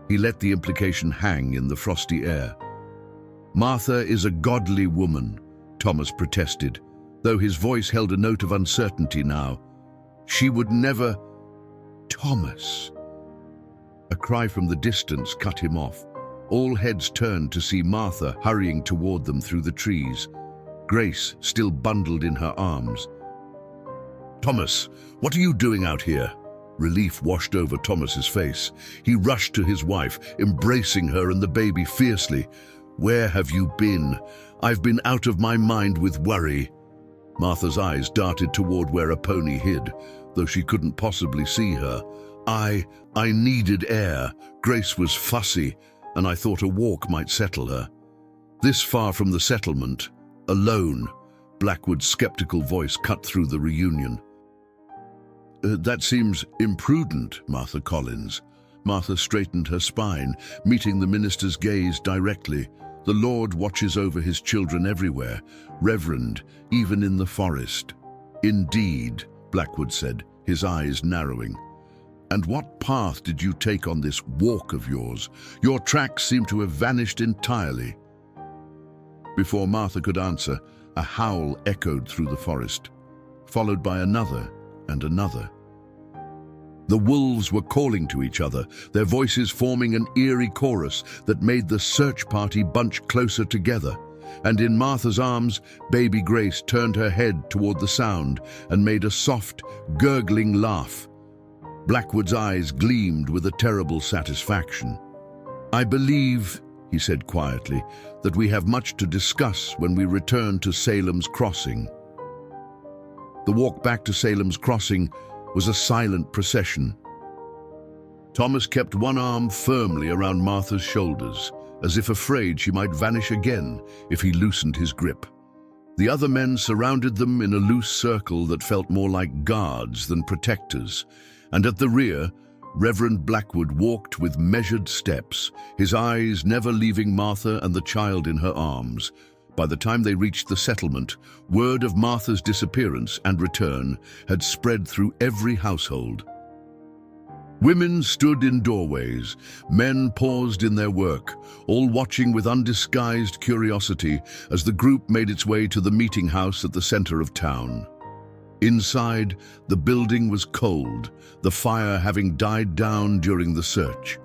He let the implication hang in the frosty air. "Martha is a godly woman," Thomas protested, though his voice held a note of uncertainty now. "She would never—" "Thomas!" A cry from the distance cut him off. All heads turned to see Martha hurrying toward them through the trees, Grace still bundled in her arms. "Thomas, what are you doing out here?" Relief washed over Thomas's face. He rushed to his wife, embracing her and the baby fiercely. "Where have you been? I've been out of my mind with worry." Martha's eyes darted toward where Aponi hid, though she couldn't possibly see her. I needed air. Grace was fussy, and I thought a walk might settle her." "This far from the settlement, alone," Blackwood's skeptical voice cut through the reunion. "That seems imprudent, Martha Collins." Martha straightened her spine, meeting the minister's gaze directly. "The Lord watches over his children everywhere, Reverend, even in the forest." "Indeed," Blackwood said, his eyes narrowing. "And what path did you take on this walk of yours? Your tracks seem to have vanished entirely." Before Martha could answer, a howl echoed through the forest, followed by another and another. The wolves were calling to each other, their voices forming an eerie chorus that made the search party bunch closer together. And in Martha's arms, baby Grace turned her head toward the sound and made a soft, gurgling laugh. Blackwood's eyes gleamed with a terrible satisfaction. "I believe," he said quietly, "that we have much to discuss when we return to Salem's Crossing." The walk back to Salem's Crossing was a silent procession. Thomas kept one arm firmly around Martha's shoulders, as if afraid she might vanish again if he loosened his grip. The other men surrounded them in a loose circle that felt more like guards than protectors, and at the rear, Reverend Blackwood walked with measured steps, his eyes never leaving Martha and the child in her arms, By the time they reached the settlement, word of Martha's disappearance and return had spread through every household. Women stood in doorways, men paused in their work, all watching with undisguised curiosity as the group made its way to the meeting house at the center of town. Inside, the building was cold, the fire having died down during the search.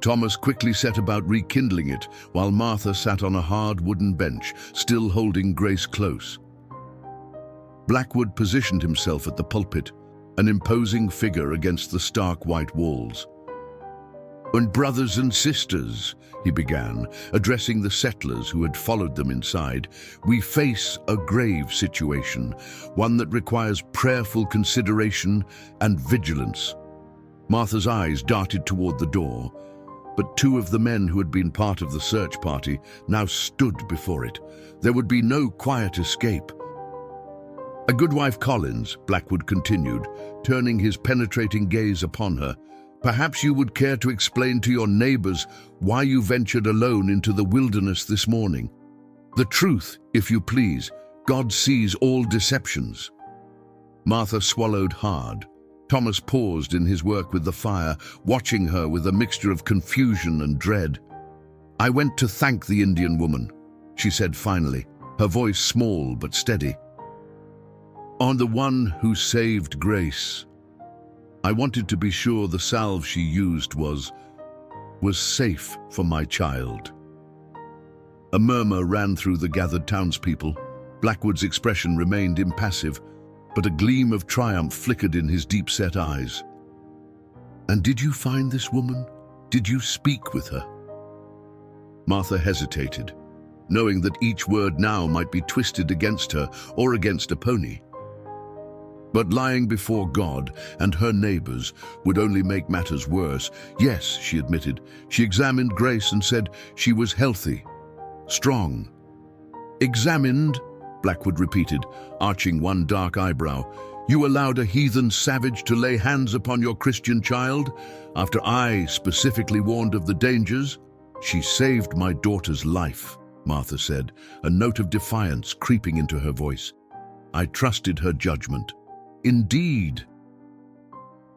Thomas quickly set about rekindling it, while Martha sat on a hard wooden bench, still holding Grace close. Blackwood positioned himself at the pulpit, an imposing figure against the stark white walls. "And brothers and sisters," he began, addressing the settlers who had followed them inside, "we face a grave situation, one that requires prayerful consideration and vigilance." Martha's eyes darted toward the door, but two of the men who had been part of the search party now stood before it. There would be no quiet escape. "A good wife, Collins," Blackwood continued, turning his penetrating gaze upon her, "perhaps you would care to explain to your neighbors why you ventured alone into the wilderness this morning. The truth, if you please. God sees all deceptions." Martha swallowed hard. Thomas paused in his work with the fire, watching her with a mixture of confusion and dread. "I went to thank the Indian woman," she said finally, her voice small but steady. "On the one who saved Grace. I wanted to be sure the salve she used was safe for my child." A murmur ran through the gathered townspeople. Blackwood's expression remained impassive, but a gleam of triumph flickered in his deep-set eyes. "And did you find this woman? Did you speak with her?" Martha hesitated, knowing that each word now might be twisted against her or against Aponi. But lying before God and her neighbors would only make matters worse. "Yes," she admitted. "She examined Grace and said she was healthy, strong." "Examined?" Blackwood repeated, arching one dark eyebrow. "You allowed a heathen savage to lay hands upon your Christian child, after I specifically warned of the dangers?" "She saved my daughter's life," Martha said, a note of defiance creeping into her voice. "I trusted her judgment." "Indeed."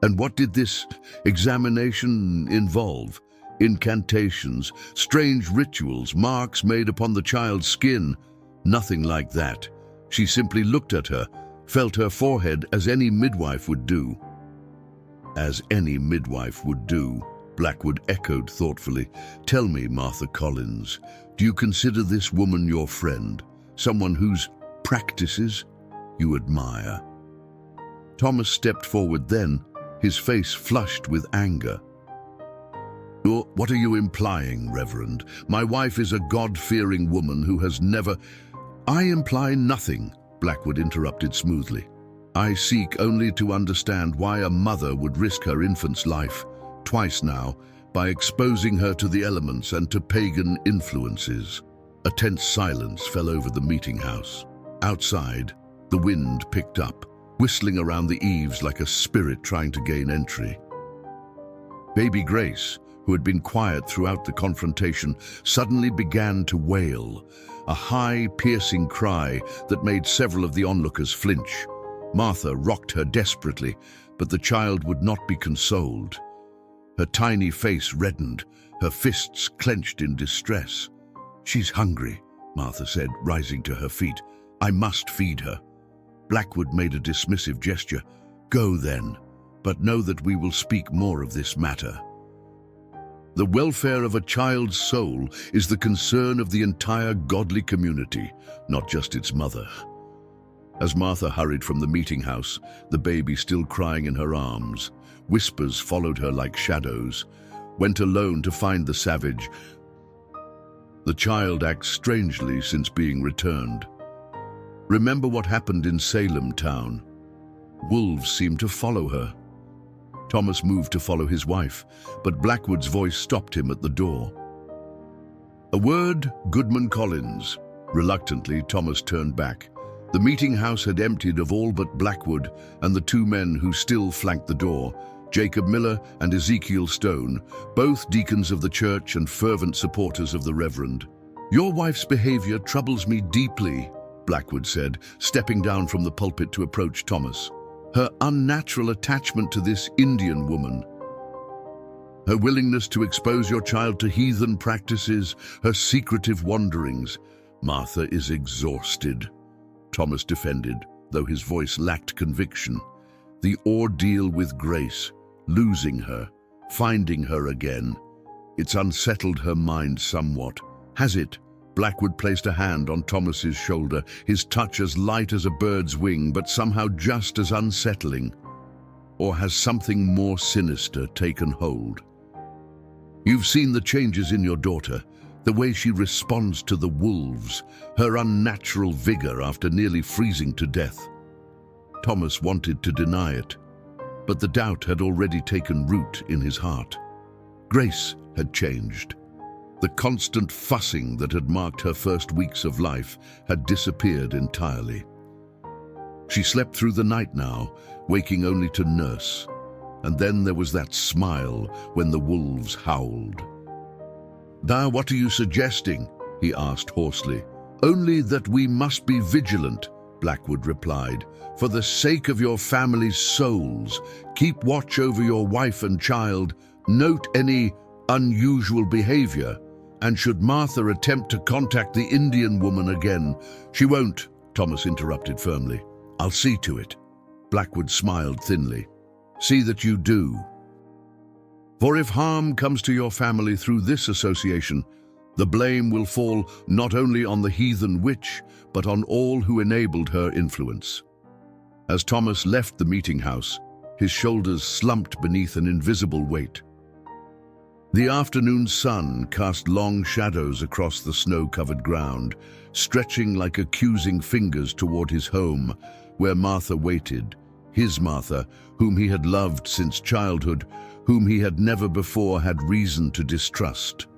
"And what did this examination involve? Incantations, strange rituals, marks made upon the child's skin?" "Nothing like that. She simply looked at her, felt her forehead as any midwife would do." "As any midwife would do," Blackwood echoed thoughtfully. "Tell me, Martha Collins, do you consider this woman your friend, someone whose practices you admire?" Thomas stepped forward then, his face flushed with anger. "What are you implying, Reverend? My wife is a God-fearing woman who has never—" "I imply nothing," Blackwood interrupted smoothly. "I seek only to understand why a mother would risk her infant's life, twice now, by exposing her to the elements and to pagan influences." A tense silence fell over the meeting house. Outside, the wind picked up, whistling around the eaves like a spirit trying to gain entry. Baby Grace, who had been quiet throughout the confrontation, suddenly began to wail, a high, piercing cry that made several of the onlookers flinch. Martha rocked her desperately, but the child would not be consoled. Her tiny face reddened, her fists clenched in distress. "She's hungry," Martha said, rising to her feet. "I must feed her." Blackwood made a dismissive gesture. "Go then, but know that we will speak more of this matter. The welfare of a child's soul is the concern of the entire godly community, not just its mother." As Martha hurried from the meeting house, the baby still crying in her arms, whispers followed her like shadows. Went alone to find the savage. The child acts strangely since being returned. Remember what happened in Salem town. Wolves seem to follow her. Thomas moved to follow his wife, but Blackwood's voice stopped him at the door. "A word, Goodman Collins." Reluctantly, Thomas turned back. The meeting house had emptied of all but Blackwood and the two men who still flanked the door, Jacob Miller and Ezekiel Stone, both deacons of the church and fervent supporters of the Reverend. "Your wife's behavior troubles me deeply," Blackwood said, stepping down from the pulpit to approach Thomas. "Her unnatural attachment to this Indian woman, her willingness to expose your child to heathen practices, her secretive wanderings." "Martha is exhausted," Thomas defended, though his voice lacked conviction. "The ordeal with Grace, losing her, finding her again, it's unsettled her mind somewhat." "Has it?" Blackwood placed a hand on Thomas's shoulder, his touch as light as a bird's wing, but somehow just as unsettling. "Or has something more sinister taken hold? You've seen the changes in your daughter, the way she responds to the wolves, her unnatural vigor after nearly freezing to death." Thomas wanted to deny it, but the doubt had already taken root in his heart. Grace had changed. The constant fussing that had marked her first weeks of life had disappeared entirely. She slept through the night now, waking only to nurse. And then there was that smile when the wolves howled. "Now, what are you suggesting?" he asked hoarsely. "Only that we must be vigilant," Blackwood replied. "For the sake of your family's souls, keep watch over your wife and child, note any unusual behavior, and should Martha attempt to contact the Indian woman again—" "She won't," Thomas interrupted firmly. "I'll see to it." Blackwood smiled thinly. "See that you do. For if harm comes to your family through this association, the blame will fall not only on the heathen witch, but on all who enabled her influence." As Thomas left the meeting house, his shoulders slumped beneath an invisible weight. The afternoon sun cast long shadows across the snow-covered ground, stretching like accusing fingers toward his home, where Martha waited, his Martha, whom he had loved since childhood, whom he had never before had reason to distrust.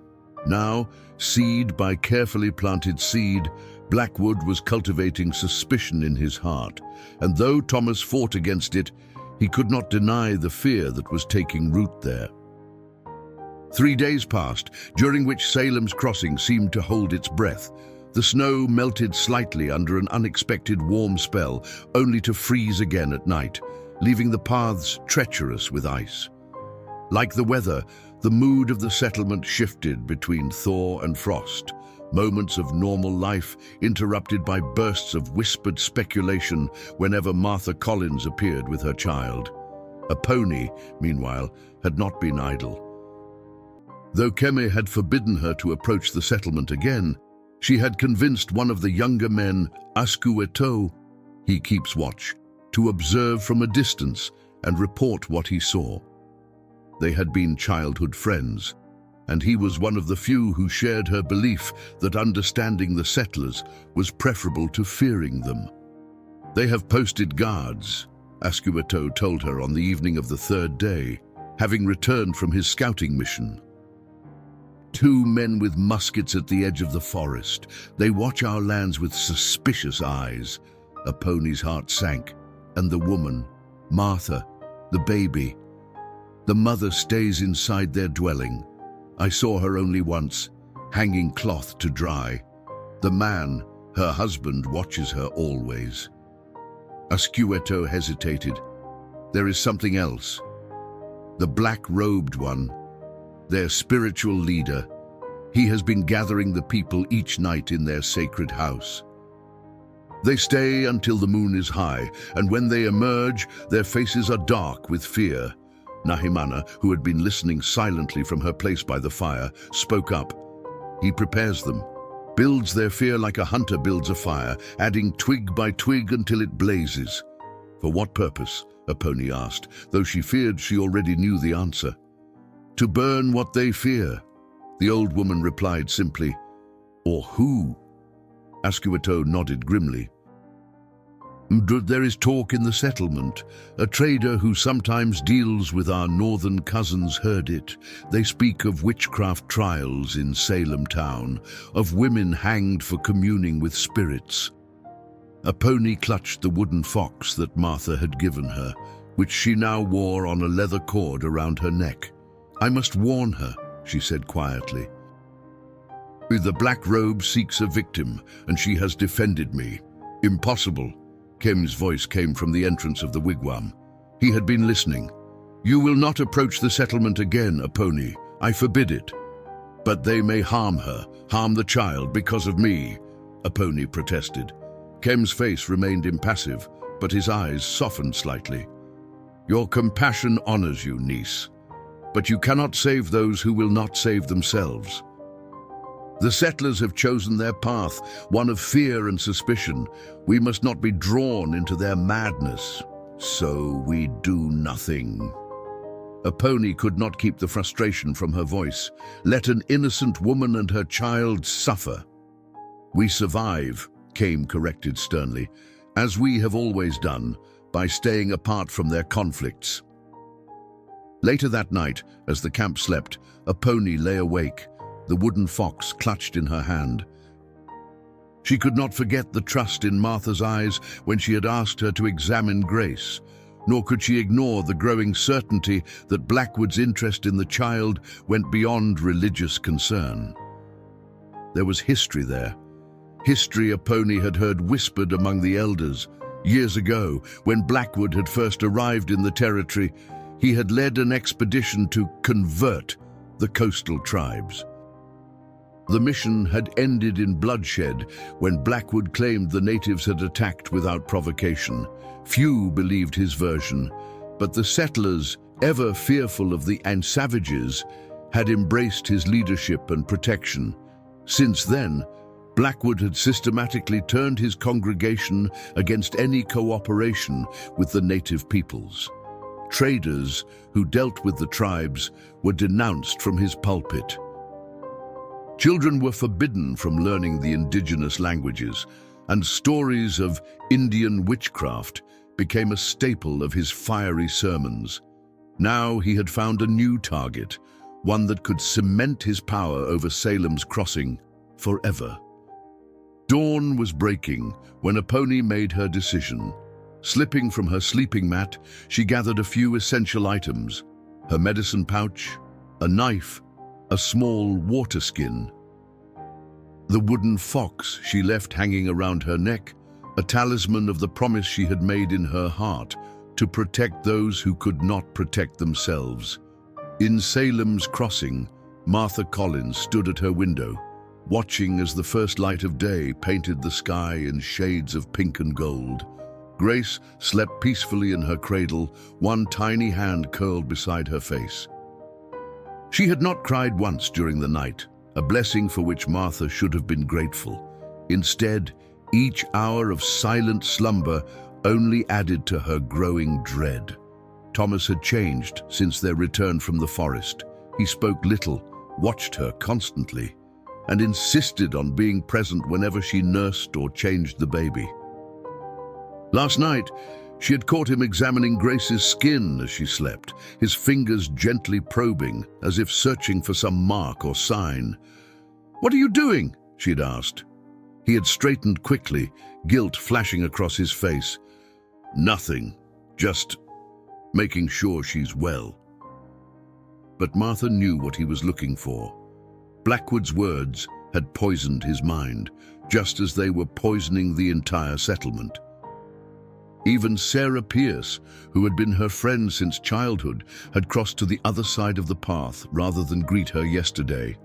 Now, seed by carefully planted seed, Blackwood was cultivating suspicion in his heart, and though Thomas fought against it, he could not deny the fear that was taking root there. 3 days passed, during which Salem's crossing seemed to hold its breath. The snow melted slightly under an unexpected warm spell, only to freeze again at night, leaving the paths treacherous with ice. Like the weather, the mood of the settlement shifted between thaw and frost, moments of normal life interrupted by bursts of whispered speculation whenever Martha Collins appeared with her child. Aponi, meanwhile, had not been idle. Though Keme had forbidden her to approach the settlement again, she had convinced one of the younger men, Askueto, he keeps watch, to observe from a distance and report what he saw. They had been childhood friends, and he was one of the few who shared her belief that understanding the settlers was preferable to fearing them. "They have posted guards," Askueto told her on the evening of the 3rd day, having returned from his scouting mission. "2 men with muskets at the edge of the forest. They watch our lands with suspicious eyes." Aponi's heart sank. "And the woman, Martha, the baby. The mother stays inside their dwelling. I saw her only once, hanging cloth to dry. The man, her husband, watches her always." Askueto hesitated. "There is something else. The black-robed one, their spiritual leader. He has been gathering the people each night in their sacred house. They stay until the moon is high, and when they emerge, their faces are dark with fear." Nahimana, who had been listening silently from her place by the fire, spoke up. "He prepares them, builds their fear like a hunter builds a fire, adding twig by twig until it blazes." "For what purpose?" Aponi asked, though she feared she already knew the answer. "To burn what they fear," the old woman replied simply. "Or who?" Askueto nodded grimly. "There is talk in the settlement. A trader who sometimes deals with our northern cousins heard it. They speak of witchcraft trials in Salem town, of women hanged for communing with spirits." Aponi clutched the wooden fox that Martha had given her, which she now wore on a leather cord around her neck. "I must warn her," she said quietly. The black robe seeks a victim, and she has defended me. Impossible. Kim's voice came from the entrance of the wigwam. He had been listening. You will not approach the settlement again, Aponi. I forbid it. But they may harm her, harm the child because of me, Aponi protested. Kim's face remained impassive, but his eyes softened slightly. Your compassion honors you, niece. But you cannot save those who will not save themselves. The settlers have chosen their path, one of fear and suspicion. We must not be drawn into their madness. So we do nothing. Aponi could not keep the frustration from her voice. Let an innocent woman and her child suffer. We survive, Kim corrected sternly, as we have always done, by staying apart from their conflicts. Later that night, as the camp slept, Aponi lay awake, the wooden fox clutched in her hand. She could not forget the trust in Martha's eyes when she had asked her to examine Grace, nor could she ignore the growing certainty that Blackwood's interest in the child went beyond religious concern. There was history there. History Aponi had heard whispered among the elders. Years ago, when Blackwood had first arrived in the territory, he had led an expedition to convert the coastal tribes. The mission had ended in bloodshed when Blackwood claimed the natives had attacked without provocation. Few believed his version, but the settlers, ever fearful of the savages, had embraced his leadership and protection. Since then, Blackwood had systematically turned his congregation against any cooperation with the native peoples. Traders who dealt with the tribes were denounced from his pulpit. Children were forbidden from learning the indigenous languages, and stories of Indian witchcraft became a staple of his fiery sermons. Now he had found a new target, one that could cement his power over Salem's Crossing forever. Dawn was breaking when Aponi made her decision. Slipping from her sleeping mat, she gathered a few essential items: her medicine pouch, a knife, a small water skin. The wooden fox she left hanging around her neck, a talisman of the promise she had made in her heart to protect those who could not protect themselves. In Salem's Crossing, Martha Collins stood at her window, watching as the first light of day painted the sky in shades of pink and gold. Grace slept peacefully in her cradle, one tiny hand curled beside her face. She had not cried once during the night, a blessing for which Martha should have been grateful. Instead, each hour of silent slumber only added to her growing dread. Thomas had changed since their return from the forest. He spoke little, watched her constantly, and insisted on being present whenever she nursed or changed the baby. Last night, she had caught him examining Grace's skin as she slept, his fingers gently probing, as if searching for some mark or sign. "What are you doing?" she'd asked. He had straightened quickly, guilt flashing across his face. "Nothing, just making sure she's well." But Martha knew what he was looking for. Blackwood's words had poisoned his mind, just as they were poisoning the entire settlement. Even Sarah Pierce, who had been her friend since childhood, had crossed to the other side of the path rather than greet her yesterday.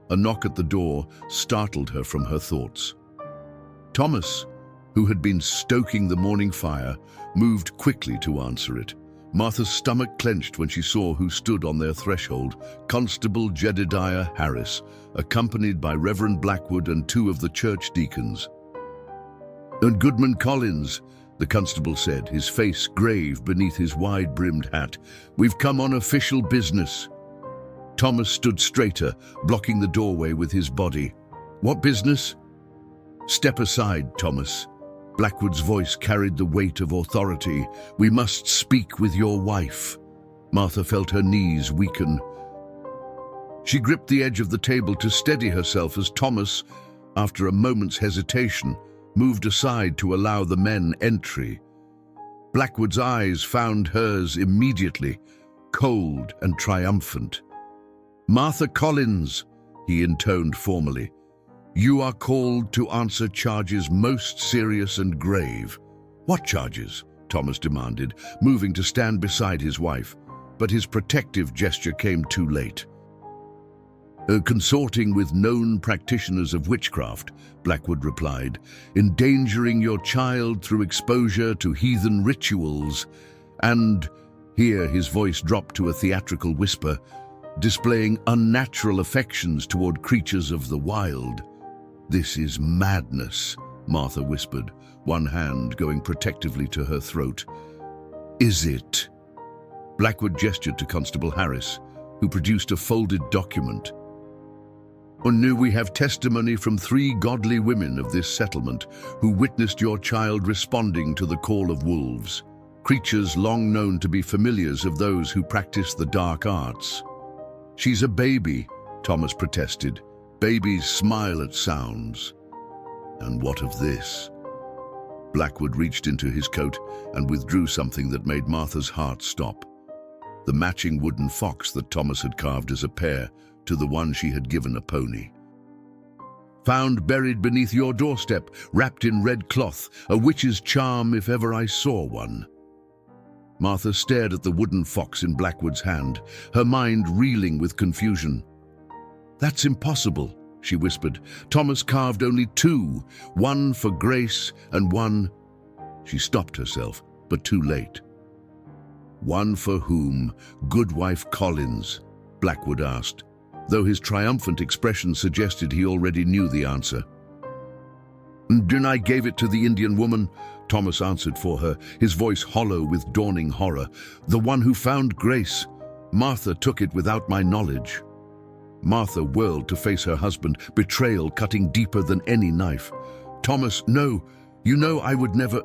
A knock at the door startled her from her thoughts. Thomas, who had been stoking the morning fire, moved quickly to answer it. Martha's stomach clenched when she saw who stood on their threshold: Constable Jedediah Harris, accompanied by Reverend Blackwood and two of the church deacons. "And Goodman Collins," the constable said, his face grave beneath his wide-brimmed hat. "We've come on official business." Thomas stood straighter, blocking the doorway with his body. "What business?" "Step aside, Thomas." Blackwood's voice carried the weight of authority. "We must speak with your wife." Martha felt her knees weaken. She gripped the edge of the table to steady herself as Thomas, after a moment's hesitation, moved aside to allow the men entry. Blackwood's eyes found hers immediately, cold and triumphant. "Martha Collins," he intoned formally. "You are called to answer charges most serious and grave." "What charges?" Thomas demanded, moving to stand beside his wife, but his protective gesture came too late. "Consorting with known practitioners of witchcraft," Blackwood replied, "endangering your child through exposure to heathen rituals, and," here his voice dropped to a theatrical whisper, "displaying unnatural affections toward creatures of the wild." "This is madness," Martha whispered, one hand going protectively to her throat. "Is it?" Blackwood gestured to Constable Harris, who produced a folded document. "No, we have testimony from 3 godly women of this settlement who witnessed your child responding to the call of wolves, creatures long known to be familiars of those who practice the dark arts." "She's a baby," Thomas protested. "Babies smile at sounds." "And what of this?" Blackwood reached into his coat and withdrew something that made Martha's heart stop. The matching wooden fox that Thomas had carved as a pair to the one she had given Aponi. "Found buried beneath your doorstep, wrapped in red cloth, a witch's charm if ever I saw one." Martha stared at the wooden fox in Blackwood's hand, her mind reeling with confusion. "That's impossible," she whispered. "Thomas carved only 2, one for Grace and one—" She stopped herself, but too late. "One for whom, Goodwife Collins?" Blackwood asked, though his triumphant expression suggested he already knew the answer. "Then I gave it to the Indian woman," Thomas answered for her, his voice hollow with dawning horror. "The one who found Grace. Martha took it without my knowledge." Martha whirled to face her husband, betrayal cutting deeper than any knife. "Thomas, no. You know I would never—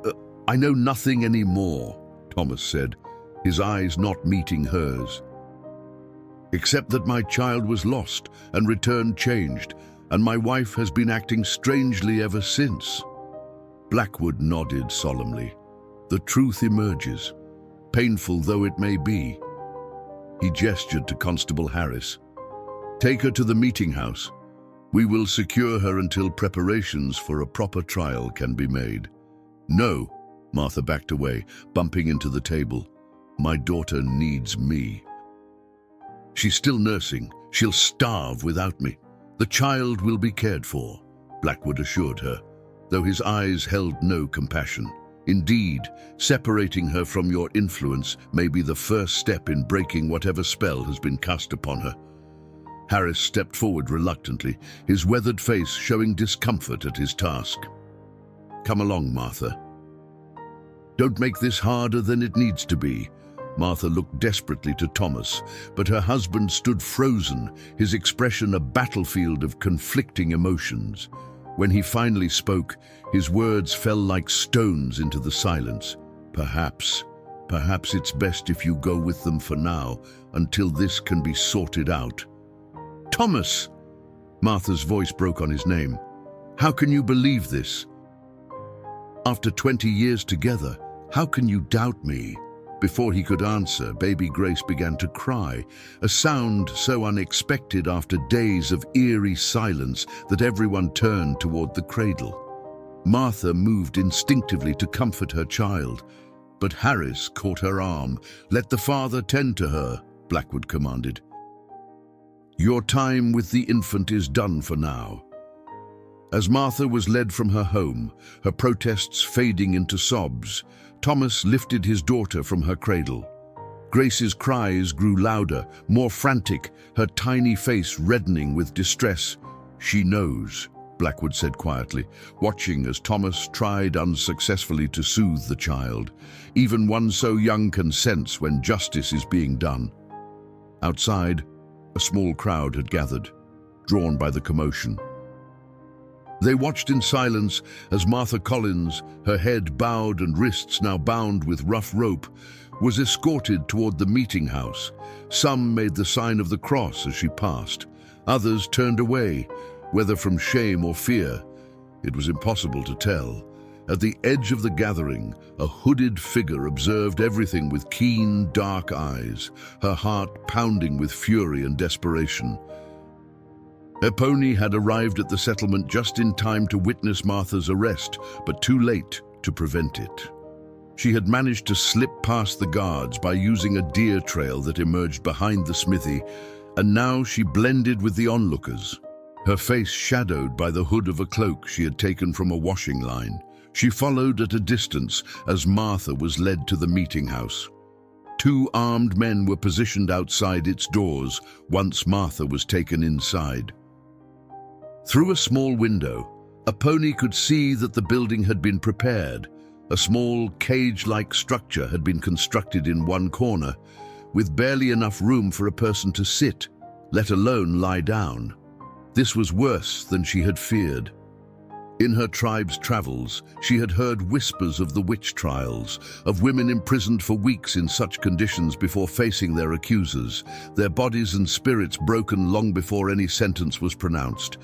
I know nothing anymore," Thomas said, his eyes not meeting hers. "Except that my child was lost and returned changed, and my wife has been acting strangely ever since." Blackwood nodded solemnly. "The truth emerges, painful though it may be." He gestured to Constable Harris. "Take her to the meeting house. We will secure her until preparations for a proper trial can be made." "No," Martha backed away, bumping into the table. "My daughter needs me. She's still nursing. She'll starve without me. The child will be cared for," Blackwood assured her, though his eyes held no compassion. "Indeed, separating her from your influence may be the first step in breaking whatever spell has been cast upon her." Harris stepped forward reluctantly, his weathered face showing discomfort at his task. "Come along, Martha." "Don't make this harder than it needs to be." Martha looked desperately to Thomas, but her husband stood frozen, his expression a battlefield of conflicting emotions. When he finally spoke, his words fell like stones into the silence. Perhaps it's best if you go with them for now, until this can be sorted out." "Thomas!" Martha's voice broke on his name. "How can you believe this? After 20 years together, how can you doubt me?" Before he could answer, baby Grace began to cry, a sound so unexpected after days of eerie silence that everyone turned toward the cradle. Martha moved instinctively to comfort her child, but Harris caught her arm. "Let the father tend to her," Blackwood commanded. "Your time with the infant is done for now." As Martha was led from her home, her protests fading into sobs, Thomas lifted his daughter from her cradle. Grace's cries grew louder, more frantic, her tiny face reddening with distress. "She knows," Blackwood said quietly, watching as Thomas tried unsuccessfully to soothe the child. Even one so young can sense when justice is being done. Outside, a small crowd had gathered, drawn by the commotion. They watched in silence as Martha Collins, her head bowed and wrists now bound with rough rope, was escorted toward the meeting house. Some made the sign of the cross as she passed. Others turned away, whether from shame or fear. It was impossible to tell. At the edge of the gathering, a hooded figure observed everything with keen, dark eyes, her heart pounding with fury and desperation. Aponi had arrived at the settlement just in time to witness Martha's arrest, but too late to prevent it. She had managed to slip past the guards by using a deer trail that emerged behind the smithy, and now she blended with the onlookers, her face shadowed by the hood of a cloak she had taken from a washing line. She followed at a distance as Martha was led to the meeting house. 2 armed men were positioned outside its doors once Martha was taken inside. Through a small window, Aponi could see that the building had been prepared. A small cage-like structure had been constructed in one corner, with barely enough room for a person to sit, let alone lie down. This was worse than she had feared. In her tribe's travels, she had heard whispers of the witch trials, of women imprisoned for weeks in such conditions before facing their accusers, their bodies and spirits broken long before any sentence was pronounced.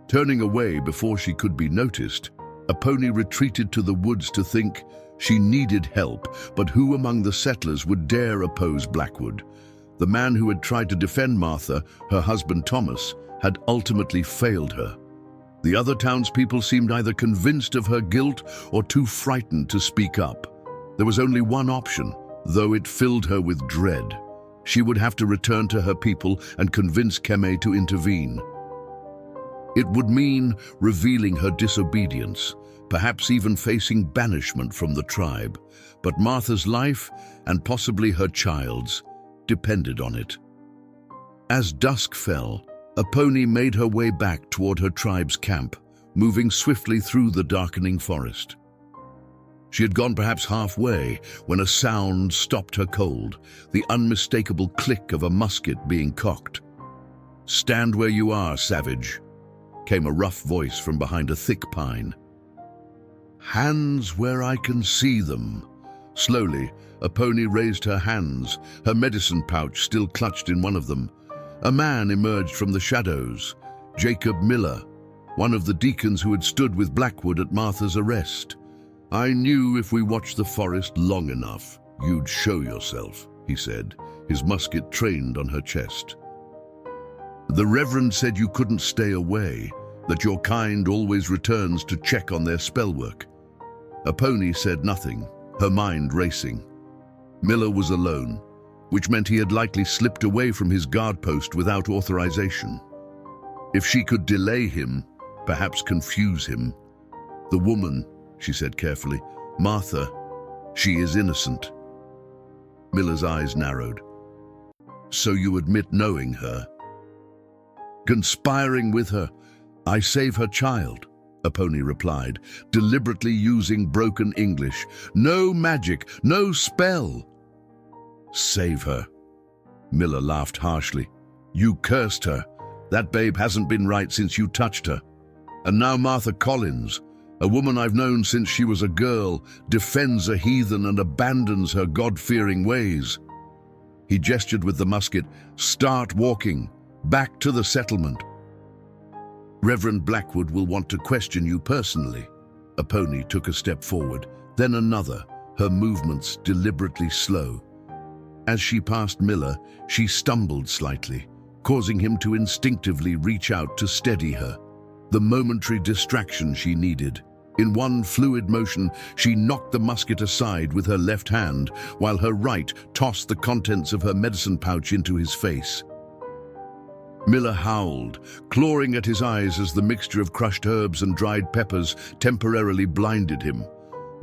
Turning away before she could be noticed, Aponi retreated to the woods to think. She needed help, but who among the settlers would dare oppose Blackwood? The man who had tried to defend Martha, her husband Thomas, had ultimately failed her. The other townspeople seemed either convinced of her guilt or too frightened to speak up. There was only one option, though it filled her with dread. She would have to return to her people and convince Keme to intervene. It would mean revealing her disobedience, perhaps even facing banishment from the tribe. But Martha's life, and possibly her child's, depended on it. As dusk fell, Aponi made her way back toward her tribe's camp, moving swiftly through the darkening forest. She had gone perhaps halfway when a sound stopped her cold, the unmistakable click of a musket being cocked. "Stand where you are, savage," came a rough voice from behind a thick pine. "Hands where I can see them." Slowly, Aponi raised her hands, her medicine pouch still clutched in one of them. A man emerged from the shadows, Jacob Miller, one of the deacons who had stood with Blackwood at Martha's arrest. "I knew if we watched the forest long enough, you'd show yourself," he said, his musket trained on her chest. "The Reverend said you couldn't stay away, that your kind always returns to check on their spellwork." Aponi said nothing, her mind racing. Miller was alone, which meant he had likely slipped away from his guard post without authorization. If she could delay him, perhaps confuse him. "The woman," she said carefully, "Martha, she is innocent." Miller's eyes narrowed. "So you admit knowing her?" "Conspiring with her. I save her child," Aponi replied, deliberately using broken English. "No magic, no spell." "Save her." Miller laughed harshly. "You cursed her. That babe hasn't been right since you touched her. And now Martha Collins, a woman I've known since she was a girl, defends a heathen and abandons her God-fearing ways." He gestured with the musket. "Start walking. Back to the settlement." "Reverend Blackwood will want to question you personally." Aponi took a step forward, then another, her movements deliberately slow. As she passed Miller, she stumbled slightly, causing him to instinctively reach out to steady her. The momentary distraction she needed. In one fluid motion, she knocked the musket aside with her left hand, while her right tossed the contents of her medicine pouch into his face. Miller howled, clawing at his eyes as the mixture of crushed herbs and dried peppers temporarily blinded him.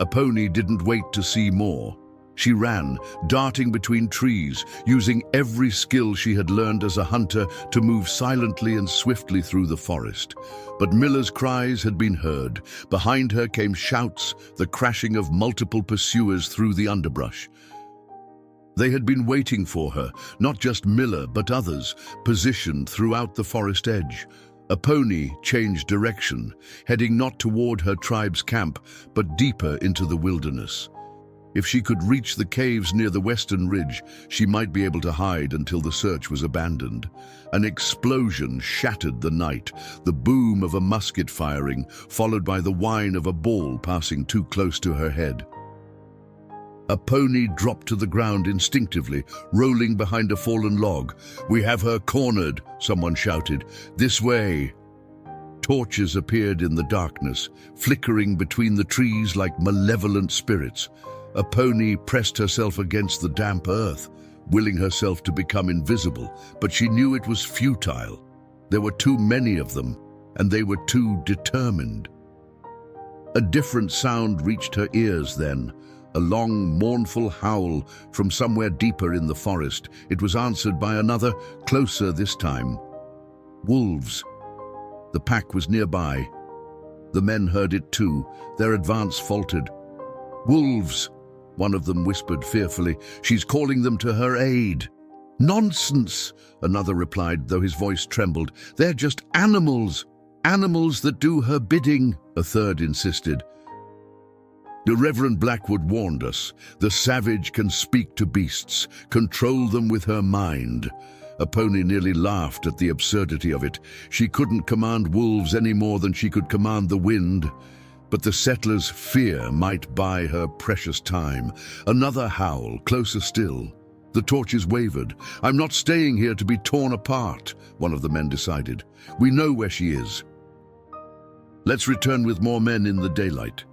Aponi didn't wait to see more. She ran, darting between trees, using every skill she had learned as a hunter to move silently and swiftly through the forest. But Miller's cries had been heard. Behind her came shouts, the crashing of multiple pursuers through the underbrush. They had been waiting for her, not just Miller, but others, positioned throughout the forest edge. Aponi changed direction, heading not toward her tribe's camp, but deeper into the wilderness. If she could reach the caves near the western ridge, she might be able to hide until the search was abandoned. An explosion shattered the night, the boom of a musket firing, followed by the whine of a ball passing too close to her head. Aponi dropped to the ground instinctively, rolling behind a fallen log. "We have her cornered," someone shouted. "This way." Torches appeared in the darkness, flickering between the trees like malevolent spirits. Aponi pressed herself against the damp earth, willing herself to become invisible, but she knew it was futile. There were too many of them, and they were too determined. A different sound reached her ears then, a long, mournful howl from somewhere deeper in the forest. It was answered by another, closer this time. Wolves. The pack was nearby. The men heard it too. Their advance faltered. "Wolves," one of them whispered fearfully. "She's calling them to her aid." "Nonsense," another replied, though his voice trembled. "They're just animals. Animals that do her bidding," a third insisted. "The Reverend Blackwood warned us. The savage can speak to beasts, control them with her mind." Aponi nearly laughed at the absurdity of it. She couldn't command wolves any more than she could command the wind. But the settlers' fear might buy her precious time. Another howl, closer still. The torches wavered. "I'm not staying here to be torn apart," one of the men decided. "We know where she is. Let's return with more men in the daylight."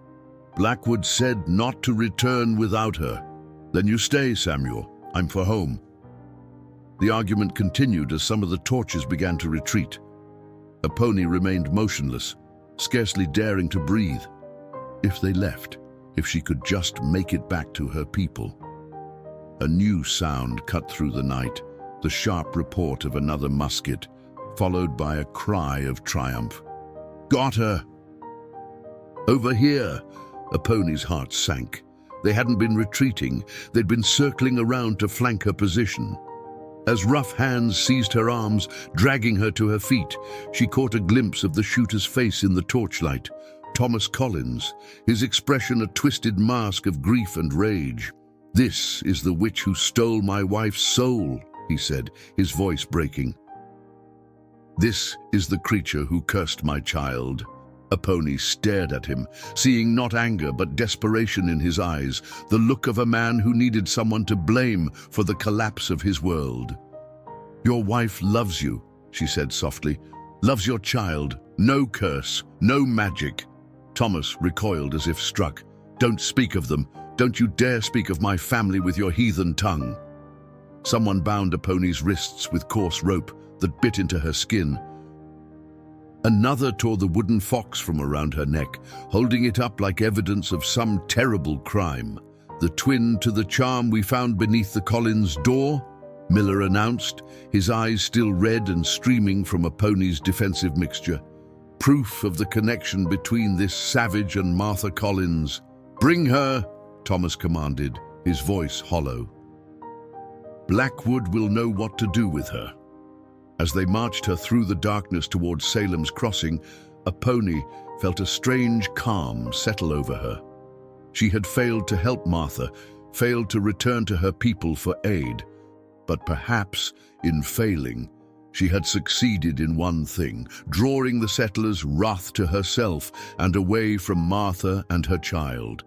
Blackwood said not to return without her. "Then you stay, Samuel. I'm for home." The argument continued as some of the torches began to retreat. Aponi remained motionless, scarcely daring to breathe. If they left, if she could just make it back to her people. A new sound cut through the night, the sharp report of another musket, followed by a cry of triumph. "Got her!" "Over here!" Aponi's heart sank. They hadn't been retreating, they'd been circling around to flank her position. As rough hands seized her arms, dragging her to her feet, she caught a glimpse of the shooter's face in the torchlight. Thomas Collins, his expression a twisted mask of grief and rage. "This is the witch who stole my wife's soul," he said, his voice breaking. "This is the creature who cursed my child." Aponi stared at him, seeing not anger but desperation in his eyes, the look of a man who needed someone to blame for the collapse of his world. "Your wife loves you," she said softly. "Loves your child. No curse, no magic." Thomas recoiled as if struck. "Don't speak of them. Don't you dare speak of my family with your heathen tongue." Someone bound Aponi's wrists with coarse rope that bit into her skin. Another tore the wooden fox from around her neck, holding it up like evidence of some terrible crime. "The twin to the charm we found beneath the Collins door," Miller announced, his eyes still red and streaming from Aponi's defensive mixture. "Proof of the connection between this savage and Martha Collins." "Bring her," Thomas commanded, his voice hollow. "Blackwood will know what to do with her." As they marched her through the darkness towards Salem's Crossing, Aponi felt a strange calm settle over her. She had failed to help Martha, failed to return to her people for aid. But perhaps, in failing, she had succeeded in one thing, drawing the settlers' wrath to herself and away from Martha and her child.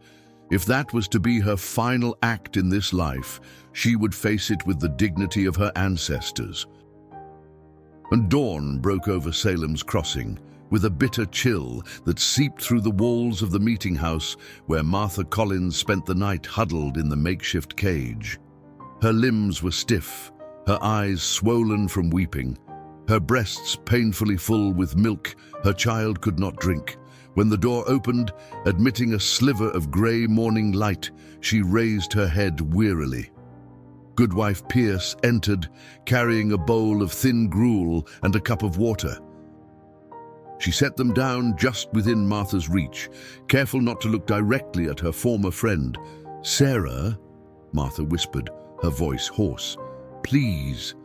If that was to be her final act in this life, she would face it with the dignity of her ancestors. And dawn broke over Salem's Crossing, with a bitter chill that seeped through the walls of the meeting house where Martha Collins spent the night huddled in the makeshift cage. Her limbs were stiff, her eyes swollen from weeping, her breasts painfully full with milk her child could not drink. When the door opened, admitting a sliver of grey morning light, she raised her head wearily. Goodwife Pierce entered, carrying a bowl of thin gruel and a cup of water. She set them down just within Martha's reach, careful not to look directly at her former friend. "Sarah," Martha whispered, her voice hoarse. "Please,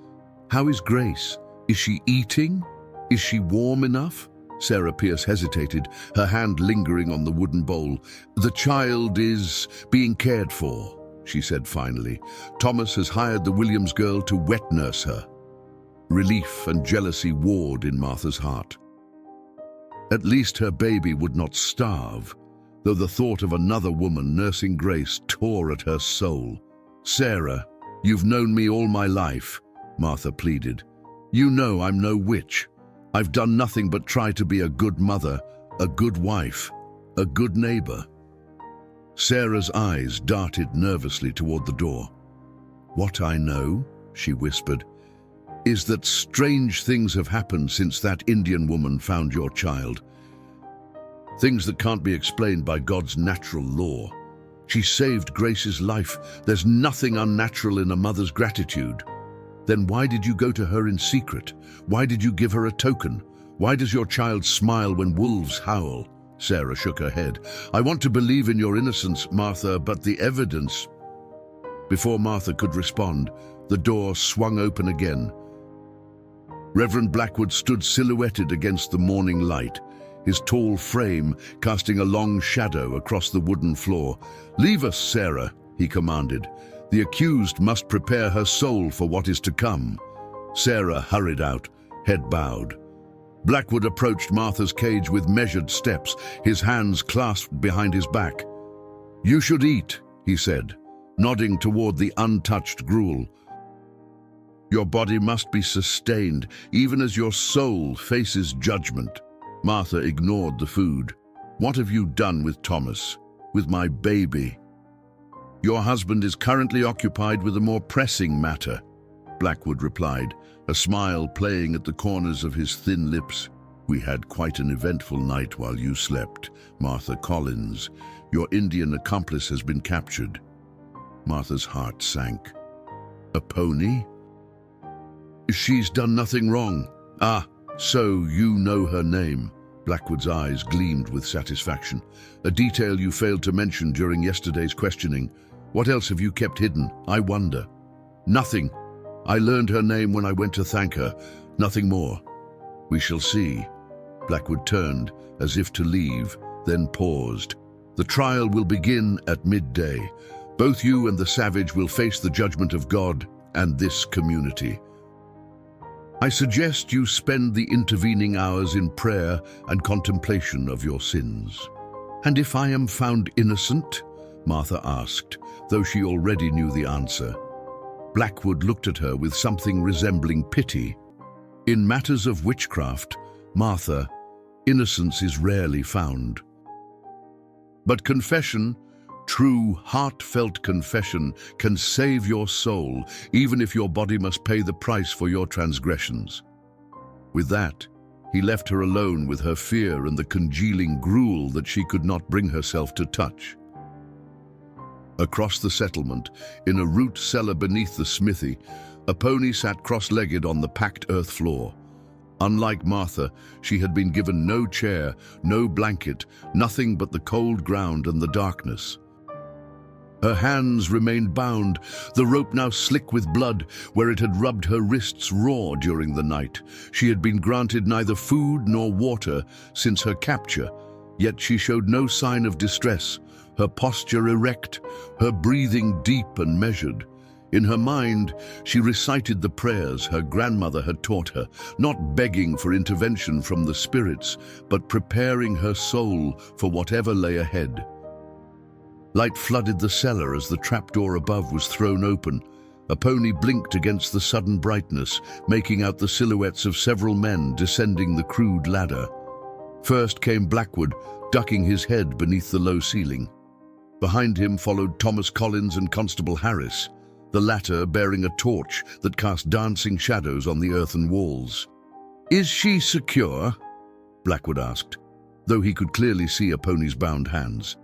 how is Grace? Is she eating? Is she warm enough?" Sarah Pierce hesitated, her hand lingering on the wooden bowl. "The child is being cared for," she said finally. "Thomas has hired the Williams girl to wet nurse her." Relief and jealousy warred in Martha's heart. At least her baby would not starve. though the thought of another woman nursing Grace tore at her soul. "Sarah, you've known me all my life," Martha pleaded. "You know I'm no witch. I've done nothing but try to be a good mother, a good wife, a good neighbor." Sarah's eyes darted nervously toward the door. "What I know," she whispered, "is that strange things have happened since that Indian woman found your child. Things that can't be explained by God's natural law. She saved Grace's life. There's nothing unnatural in a mother's gratitude. Then why did you go to her in secret? Why did you give her a token? Why does your child smile when wolves howl?" Sarah shook her head. "I want to believe in your innocence, Martha, but the evidence—" Before Martha could respond, the door swung open again. Reverend Blackwood stood silhouetted against the morning light, his tall frame casting a long shadow across the wooden floor. "Leave us, Sarah," he commanded. "The accused must prepare her soul for what is to come." Sarah hurried out, head bowed. Blackwood approached Martha's cage with measured steps, his hands clasped behind his back. "You should eat," he said, nodding toward the untouched gruel. "Your body must be sustained, even as your soul faces judgment." Martha ignored the food. "What have you done with Thomas, with my baby?" "Your husband is currently occupied with a more pressing matter," Blackwood replied, a smile playing at the corners of his thin lips. "We had quite an eventful night while you slept, Martha Collins. Your Indian accomplice has been captured." Martha's heart sank. "Aponi? She's done nothing wrong." "Ah, so you know her name." Blackwood's eyes gleamed with satisfaction. "A detail you failed to mention during yesterday's questioning. What else have you kept hidden, I wonder?" "Nothing. I learned her name when I went to thank her. Nothing more." "We shall see." Blackwood turned, as if to leave, then paused. "The trial will begin at midday. Both you and the savage will face the judgment of God and this community. I suggest you spend the intervening hours in prayer and contemplation of your sins." "And if I am found innocent?" Martha asked, though she already knew the answer. Blackwood looked at her with something resembling pity. "In matters of witchcraft, Martha, innocence is rarely found. But confession, true, heartfelt confession, can save your soul, even if your body must pay the price for your transgressions." With that, he left her alone with her fear and the congealing gruel that she could not bring herself to touch. Across the settlement, in a root cellar beneath the smithy, Aponi sat cross-legged on the packed earth floor. Unlike Martha, she had been given no chair, no blanket, nothing but the cold ground and the darkness. Her hands remained bound, the rope now slick with blood, where it had rubbed her wrists raw during the night. She had been granted neither food nor water since her capture, yet she showed no sign of distress, her posture erect, her breathing deep and measured. In her mind, she recited the prayers her grandmother had taught her, not begging for intervention from the spirits, but preparing her soul for whatever lay ahead. Light flooded the cellar as the trapdoor above was thrown open. Aponi blinked against the sudden brightness, making out the silhouettes of several men descending the crude ladder. First came Blackwood, ducking his head beneath the low ceiling. Behind him followed Thomas Collins and Constable Harris, the latter bearing a torch that cast dancing shadows on the earthen walls. "Is she secure?" Blackwood asked, though he could clearly see Aponi's bound hands.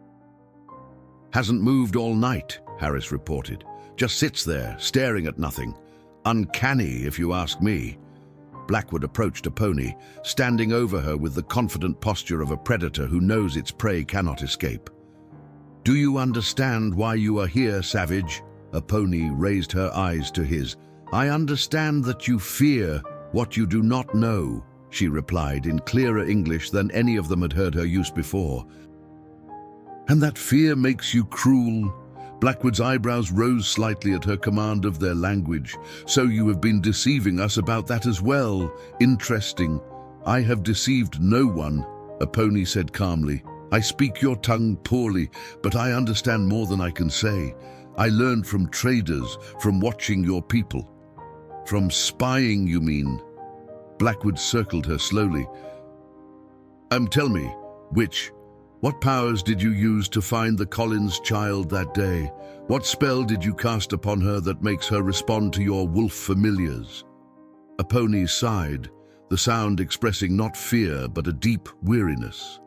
"Hasn't moved all night," Harris reported. "Just sits there, staring at nothing. Uncanny, if you ask me." Blackwood approached Aponi, standing over her with the confident posture of a predator who knows its prey cannot escape. "Do you understand why you are here, savage?" Aponi raised her eyes to his. "I understand that you fear what you do not know," she replied in clearer English than any of them had heard her use before. "And that fear makes you cruel?" Blackwood's eyebrows rose slightly at her command of their language. "So you have been deceiving us about that as well. Interesting." "I have deceived no one," Aponi said calmly. I speak your tongue poorly, but I understand more than I can say. I learned from traders, from watching your people. From spying, you mean? Blackwood circled her slowly. Tell me, witch, what powers did you use to find the Collins child that day? What spell did you cast upon her that makes her respond to your wolf familiars? Aponi sighed, the sound expressing not fear but a deep weariness.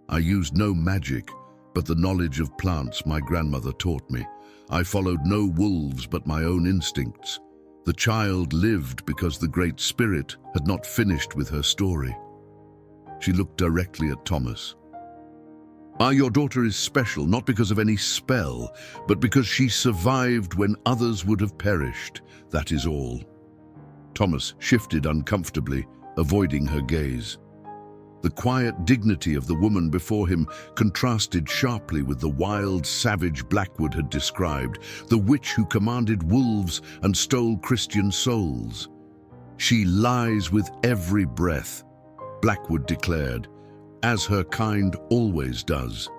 I used no magic, but the knowledge of plants my grandmother taught me. I followed no wolves but my own instincts. The child lived because the Great Spirit had not finished with her story. She looked directly at Thomas. Your daughter is special, not because of any spell, but because she survived when others would have perished. That is all. Thomas shifted uncomfortably, avoiding her gaze. The quiet dignity of the woman before him contrasted sharply with the wild, savage Blackwood had described, the witch who commanded wolves and stole Christian souls. She lies with every breath, Blackwood declared, as her kind always does.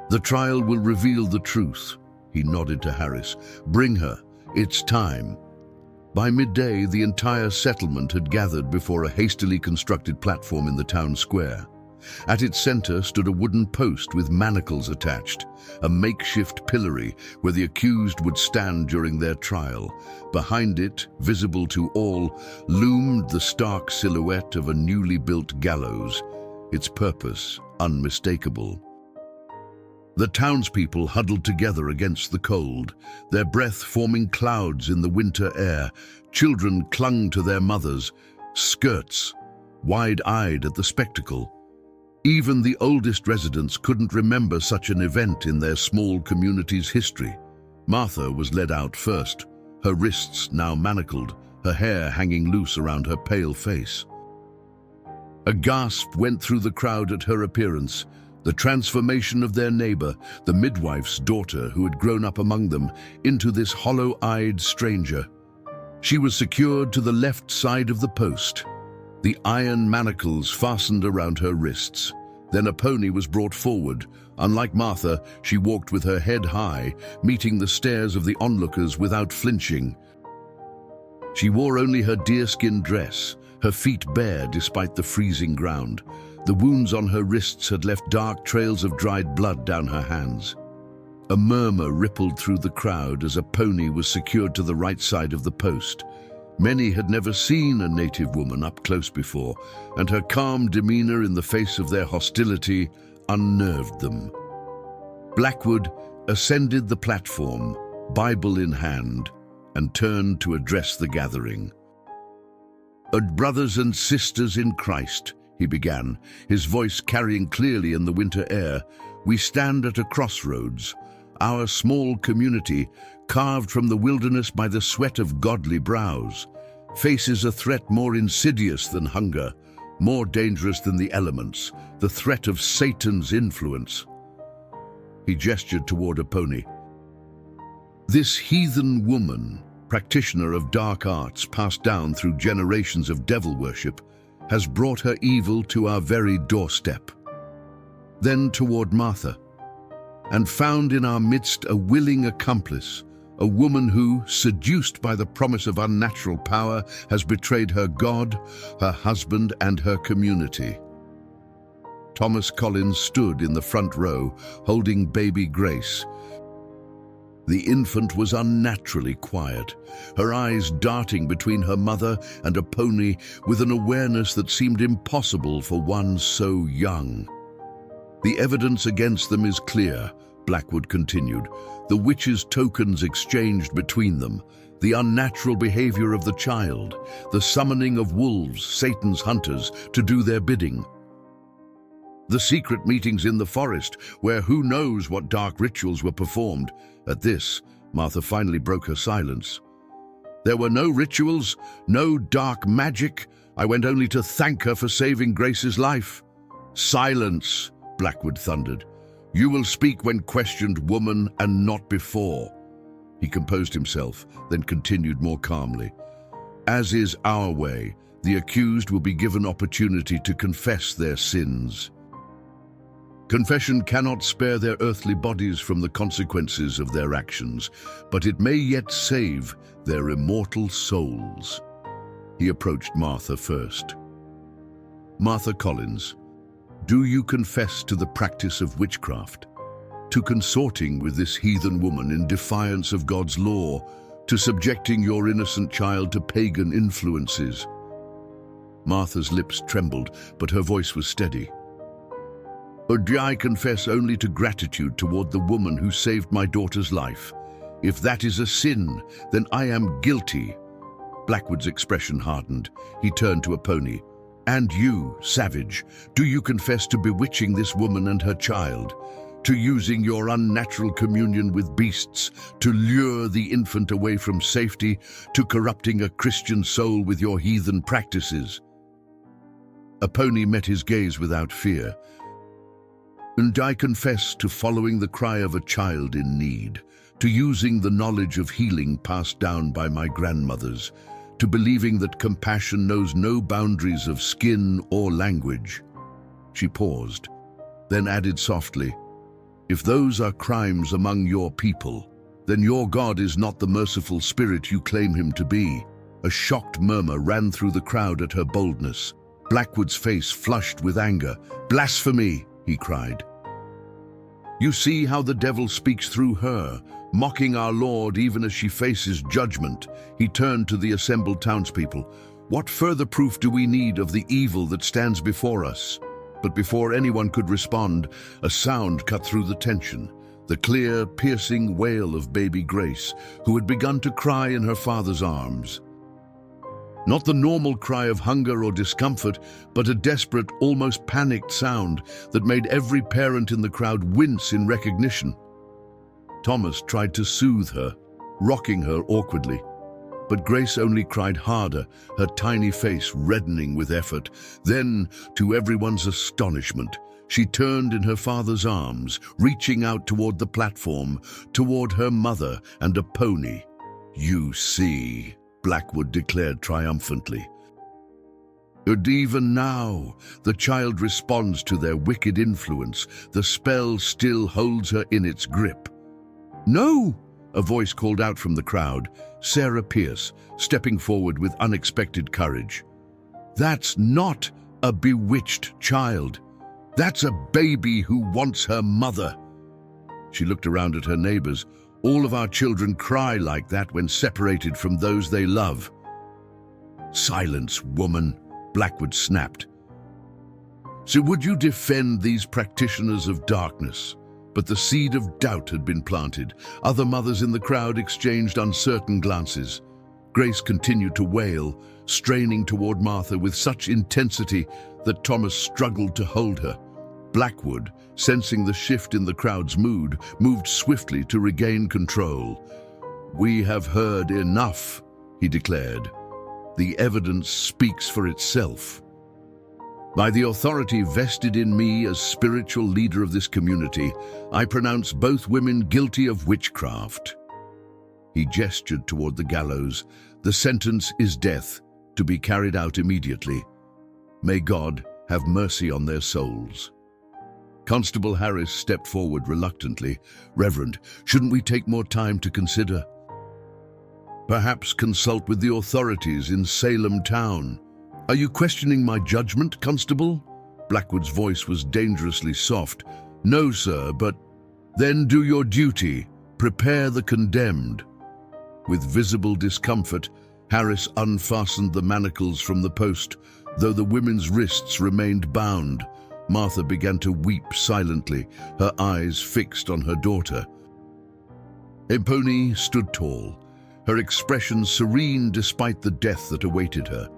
The trial will reveal the truth, he nodded to Harris. Bring her, it's time. By midday, the entire settlement had gathered before a hastily constructed platform in the town square. At its center stood a wooden post with manacles attached, a makeshift pillory where the accused would stand during their trial. Behind it, visible to all, loomed the stark silhouette of a newly built gallows, its purpose unmistakable. The townspeople huddled together against the cold, their breath forming clouds in the winter air. Children clung to their mothers' skirts, wide-eyed at the spectacle. Even the oldest residents couldn't remember such an event in their small community's history. Martha was led out first, her wrists now manacled, her hair hanging loose around her pale face. A gasp went through the crowd at her appearance. The transformation of their neighbor, the midwife's daughter who had grown up among them, into this hollow-eyed stranger. She was secured to the left side of the post, the iron manacles fastened around her wrists. Then Aponi was brought forward. Unlike Martha, she walked with her head high, meeting the stares of the onlookers without flinching. She wore only her deerskin dress, her feet bare despite the freezing ground. The wounds on her wrists had left dark trails of dried blood down her hands. A murmur rippled through the crowd as Aponi was secured to the right side of the post. Many had never seen a native woman up close before, and her calm demeanor in the face of their hostility unnerved them. Blackwood ascended the platform, Bible in hand, and turned to address the gathering. "Brothers and sisters in Christ," he began, his voice carrying clearly in the winter air, "we stand at a crossroads. Our small community, carved from the wilderness by the sweat of godly brows, faces a threat more insidious than hunger, more dangerous than the elements, the threat of Satan's influence." He gestured toward Aponi. "This heathen woman, practitioner of dark arts passed down through generations of devil worship, has brought her evil to our very doorstep." Then toward Martha, "and found in our midst a willing accomplice, a woman who, seduced by the promise of unnatural power, has betrayed her God, her husband, and her community." Thomas Collins stood in the front row, holding baby Grace. The infant was unnaturally quiet, her eyes darting between her mother and Aponi with an awareness that seemed impossible for one so young. "The evidence against them is clear," Blackwood continued. "The witch's tokens exchanged between them, the unnatural behavior of the child, the summoning of wolves, Satan's hunters, to do their bidding. The secret meetings in the forest, where who knows what dark rituals were performed." At this, Martha finally broke her silence. "There were no rituals, no dark magic. I went only to thank her for saving Grace's life." "Silence," Blackwood thundered. "You will speak when questioned, woman, and not before." He composed himself, then continued more calmly. "As is our way, the accused will be given opportunity to confess their sins." Confession cannot spare their earthly bodies from the consequences of their actions, but it may yet save their immortal souls. He approached Martha first. Martha Collins, do you confess to the practice of witchcraft, to consorting with this heathen woman in defiance of God's law, to subjecting your innocent child to pagan influences? Martha's lips trembled, but her voice was steady. Or do I confess only to gratitude toward the woman who saved my daughter's life? If that is a sin, then I am guilty. Blackwood's expression hardened. He turned to Aponi. And you, savage, do you confess to bewitching this woman and her child, to using your unnatural communion with beasts, to lure the infant away from safety, to corrupting a Christian soul with your heathen practices? Aponi met his gaze without fear. And I confess to following the cry of a child in need, to using the knowledge of healing passed down by my grandmothers, to believing that compassion knows no boundaries of skin or language. She paused, then added softly, if those are crimes among your people, then your God is not the merciful spirit you claim him to be. A shocked murmur ran through the crowd at her boldness. Blackwood's face flushed with anger. Blasphemy, he cried. You see how the devil speaks through her, mocking our Lord even as she faces judgment. He turned to the assembled townspeople. What further proof do we need of the evil that stands before us? But before anyone could respond, a sound cut through the tension. The clear, piercing wail of baby Grace, who had begun to cry in her father's arms. Not the normal cry of hunger or discomfort, but a desperate, almost panicked sound that made every parent in the crowd wince in recognition. Thomas tried to soothe her, rocking her awkwardly, but Grace only cried harder, her tiny face reddening with effort. Then, to everyone's astonishment, she turned in her father's arms, reaching out toward the platform, toward her mother and Aponi. You see, Blackwood declared triumphantly. And even now, the child responds to their wicked influence. The spell still holds her in its grip. No! A voice called out from the crowd, Sarah Pierce, stepping forward with unexpected courage. That's not a bewitched child. That's a baby who wants her mother. She looked around at her neighbors. All of our children cry like that when separated from those they love. Silence, woman, Blackwood snapped. So would you defend these practitioners of darkness? But the seed of doubt had been planted. Other mothers in the crowd exchanged uncertain glances. Grace continued to wail, straining toward Martha with such intensity that Thomas struggled to hold her. Blackwood, sensing the shift in the crowd's mood, moved swiftly to regain control. We have heard enough, he declared. The evidence speaks for itself. By the authority vested in me as spiritual leader of this community, I pronounce both women guilty of witchcraft. He gestured toward the gallows. The sentence is death, to be carried out immediately. May God have mercy on their souls. Constable Harris stepped forward reluctantly. Reverend, shouldn't we take more time to consider? Perhaps consult with the authorities in Salem town. Are you questioning my judgment, Constable? Blackwood's voice was dangerously soft. No, sir, but then do your duty. Prepare the condemned. With visible discomfort, Harris unfastened the manacles from the post, though the women's wrists remained bound. Martha began to weep silently, her eyes fixed on her daughter. Aponi stood tall, her expression serene despite the death that awaited her.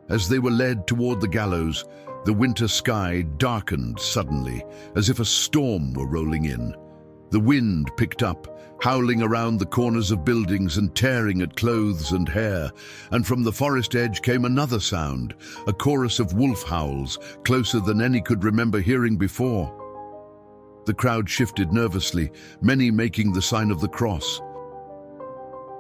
As they were led toward the gallows, the winter sky darkened suddenly, as if a storm were rolling in. The wind picked up, howling around the corners of buildings and tearing at clothes and hair, and from the forest edge came another sound, a chorus of wolf howls, closer than any could remember hearing before. The crowd shifted nervously, many making the sign of the cross.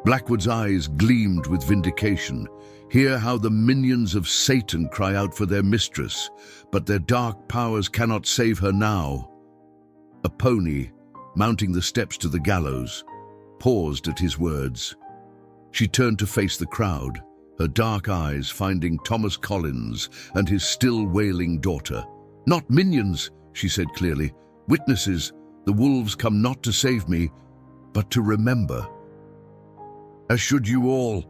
Blackwood's eyes gleamed with vindication. Hear how the minions of Satan cry out for their mistress, but their dark powers cannot save her now. Aponi, mounting the steps to the gallows, paused at his words. She turned to face the crowd, her dark eyes finding Thomas Collins and his still wailing daughter. "Not minions," she said clearly. "Witnesses, the wolves come not to save me, but to remember. As should you all."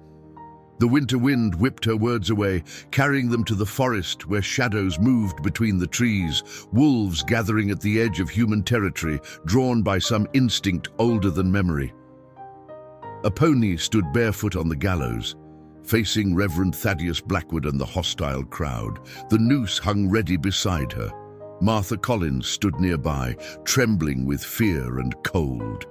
The winter wind whipped her words away, carrying them to the forest where shadows moved between the trees, wolves gathering at the edge of human territory, drawn by some instinct older than memory. Aponi stood barefoot on the gallows, facing Reverend Thaddeus Blackwood and the hostile crowd. The noose hung ready beside her. Martha Collins stood nearby, trembling with fear and cold.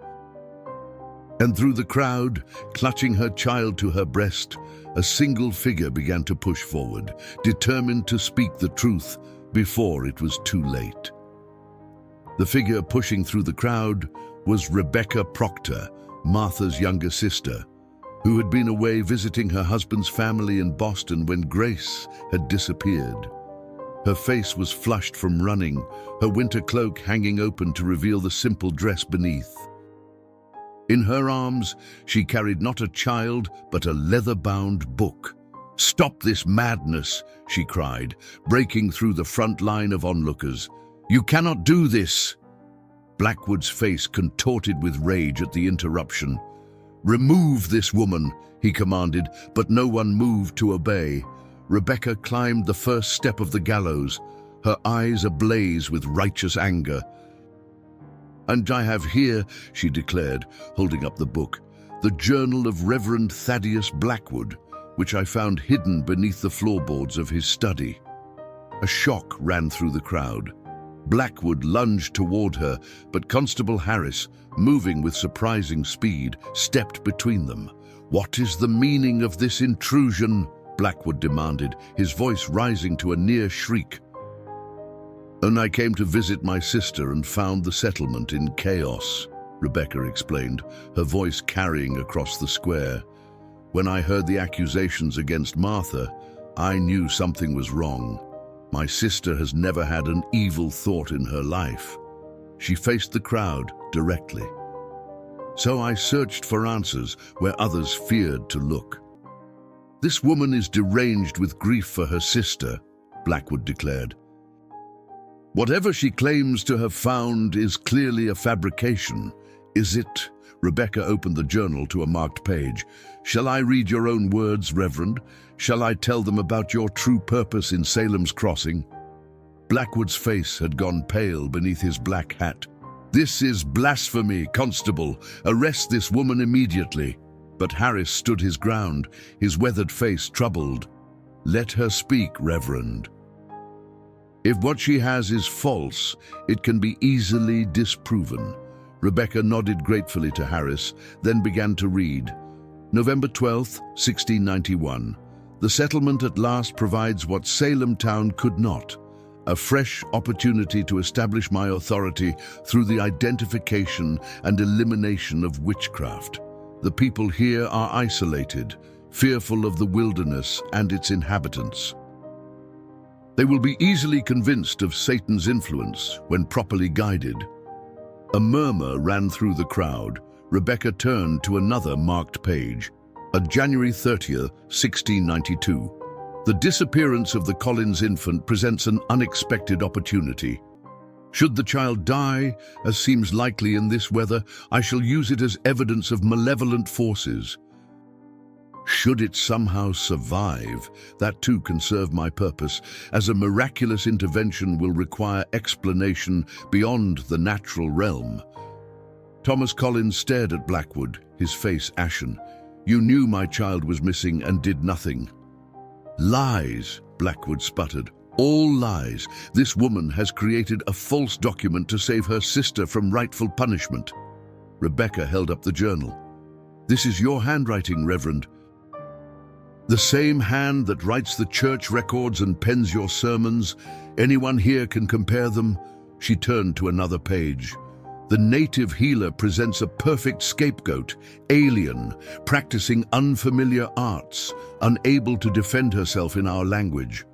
And through the crowd, clutching her child to her breast, a single figure began to push forward, determined to speak the truth before it was too late. The figure pushing through the crowd was Rebecca Proctor, Martha's younger sister, who had been away visiting her husband's family in Boston when Grace had disappeared. Her face was flushed from running, her winter cloak hanging open to reveal the simple dress beneath. In her arms, she carried not a child, but a leather-bound book. "Stop this madness," she cried, breaking through the front line of onlookers. "You cannot do this." Blackwood's face contorted with rage at the interruption. "Remove this woman," he commanded, but no one moved to obey. Rebecca climbed the first step of the gallows, her eyes ablaze with righteous anger. "And I have here," she declared, holding up the book, "the journal of Reverend Thaddeus Blackwood, which I found hidden beneath the floorboards of his study." A shock ran through the crowd. Blackwood lunged toward her, but Constable Harris, moving with surprising speed, stepped between them. "What is the meaning of this intrusion?" Blackwood demanded, his voice rising to a near shriek. "And I came to visit my sister and found the settlement in chaos," Rebecca explained, her voice carrying across the square. "When I heard the accusations against Martha, I knew something was wrong. My sister has never had an evil thought in her life." She faced the crowd directly. "So I searched for answers where others feared to look." "This woman is deranged with grief for her sister," Blackwood declared. "Whatever she claims to have found is clearly a fabrication. Is it?" Rebecca opened the journal to a marked page. "Shall I read your own words, Reverend? Shall I tell them about your true purpose in Salem's Crossing?" Blackwood's face had gone pale beneath his black hat. "This is blasphemy, Constable. Arrest this woman immediately." But Harris stood his ground, his weathered face troubled. "Let her speak, Reverend. If what she has is false, it can be easily disproven." Rebecca nodded gratefully to Harris, then began to read. November 12th, 1691. "The settlement at last provides what Salem town could not. A fresh opportunity to establish my authority through the identification and elimination of witchcraft. The people here are isolated, fearful of the wilderness and its inhabitants. They will be easily convinced of Satan's influence when properly guided." A murmur ran through the crowd. Rebecca turned to another marked page. January 30th, 1692. "The disappearance of the Collins infant presents an unexpected opportunity. Should the child die, as seems likely in this weather, I shall use it as evidence of malevolent forces. Should it somehow survive, that too can serve my purpose, as a miraculous intervention will require explanation beyond the natural realm." Thomas Collins stared at Blackwood, his face ashen. "You knew my child was missing and did nothing." "Lies," Blackwood sputtered. "All lies. This woman has created a false document to save her sister from rightful punishment." Rebecca held up the journal. "This is your handwriting, Reverend. The same hand that writes the church records and pens your sermons. Anyone here can compare them." She turned to another page. "The native healer presents a perfect scapegoat, alien, practicing unfamiliar arts, unable to defend herself in our language."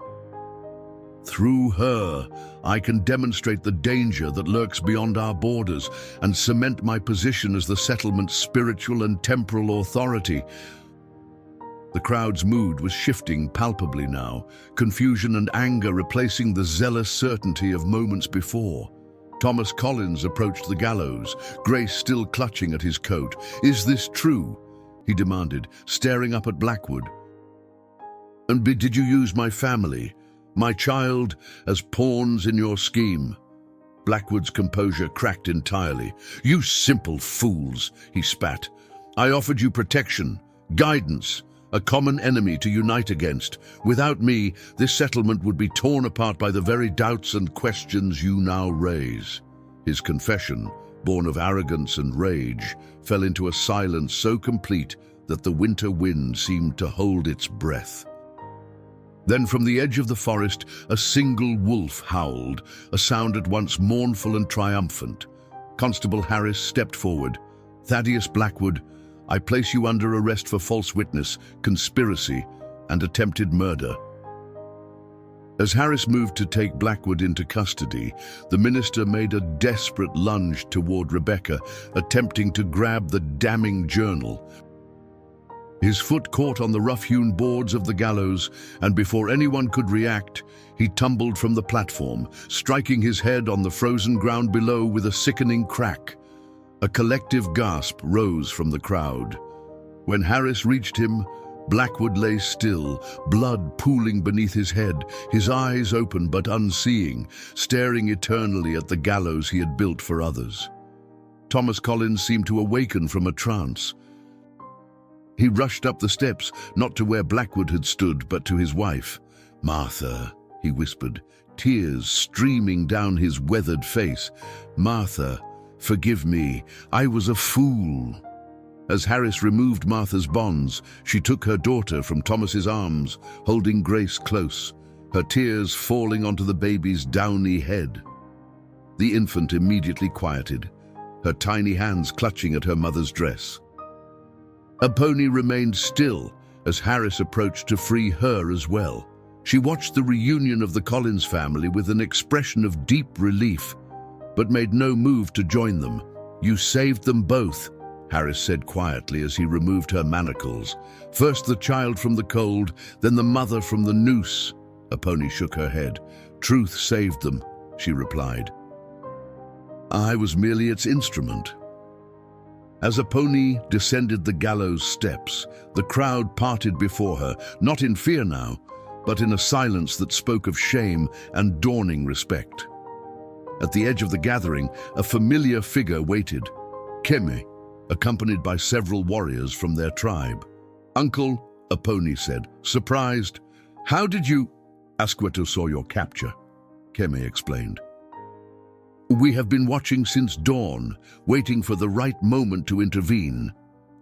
Through her, I can demonstrate the danger that lurks beyond our borders and cement my position as the settlement's spiritual and temporal authority. The crowd's mood was shifting palpably now, confusion and anger replacing the zealous certainty of moments before. Thomas Collins approached the gallows, Grace still clutching at his coat. "Is this true?" he demanded, staring up at Blackwood. "And did you use my family, my child, as pawns in your scheme?" Blackwood's composure cracked entirely. "You simple fools," he spat. "I offered you protection, guidance, a common enemy to unite against. Without me, this settlement would be torn apart by the very doubts and questions you now raise." His confession, born of arrogance and rage, fell into a silence so complete that the winter wind seemed to hold its breath. Then from the edge of the forest, a single wolf howled, a sound at once mournful and triumphant. Constable Harris stepped forward. "Thaddeus Blackwood, I place you under arrest for false witness, conspiracy, and attempted murder." As Harris moved to take Blackwood into custody, the minister made a desperate lunge toward Rebecca, attempting to grab the damning journal. His foot caught on the rough-hewn boards of the gallows, and before anyone could react, he tumbled from the platform, striking his head on the frozen ground below with a sickening crack. A collective gasp rose from the crowd. When Harris reached him, Blackwood lay still, blood pooling beneath his head, his eyes open but unseeing, staring eternally at the gallows he had built for others. Thomas Collins seemed to awaken from a trance. He rushed up the steps, not to where Blackwood had stood, but to his wife. "Martha," he whispered, tears streaming down his weathered face. "Martha, forgive me, I was a fool." As Harris removed Martha's bonds, she took her daughter from Thomas's arms, holding Grace close, her tears falling onto the baby's downy head. The infant immediately quieted, her tiny hands clutching at her mother's dress. Aponi remained still as Harris approached to free her as well. She watched the reunion of the Collins family with an expression of deep relief, but made no move to join them. "You saved them both," Harris said quietly as he removed her manacles. "First the child from the cold, then the mother from the noose." Aponi shook her head. "Truth saved them," she replied. "I was merely its instrument." As Aponi descended the gallows steps, the crowd parted before her, not in fear now, but in a silence that spoke of shame and dawning respect. At the edge of the gathering, a familiar figure waited. Keme, accompanied by several warriors from their tribe. "Uncle," Aponi said, surprised. "How did you—" "Asqueto saw your capture," Keme explained. "We have been watching since dawn, waiting for the right moment to intervene."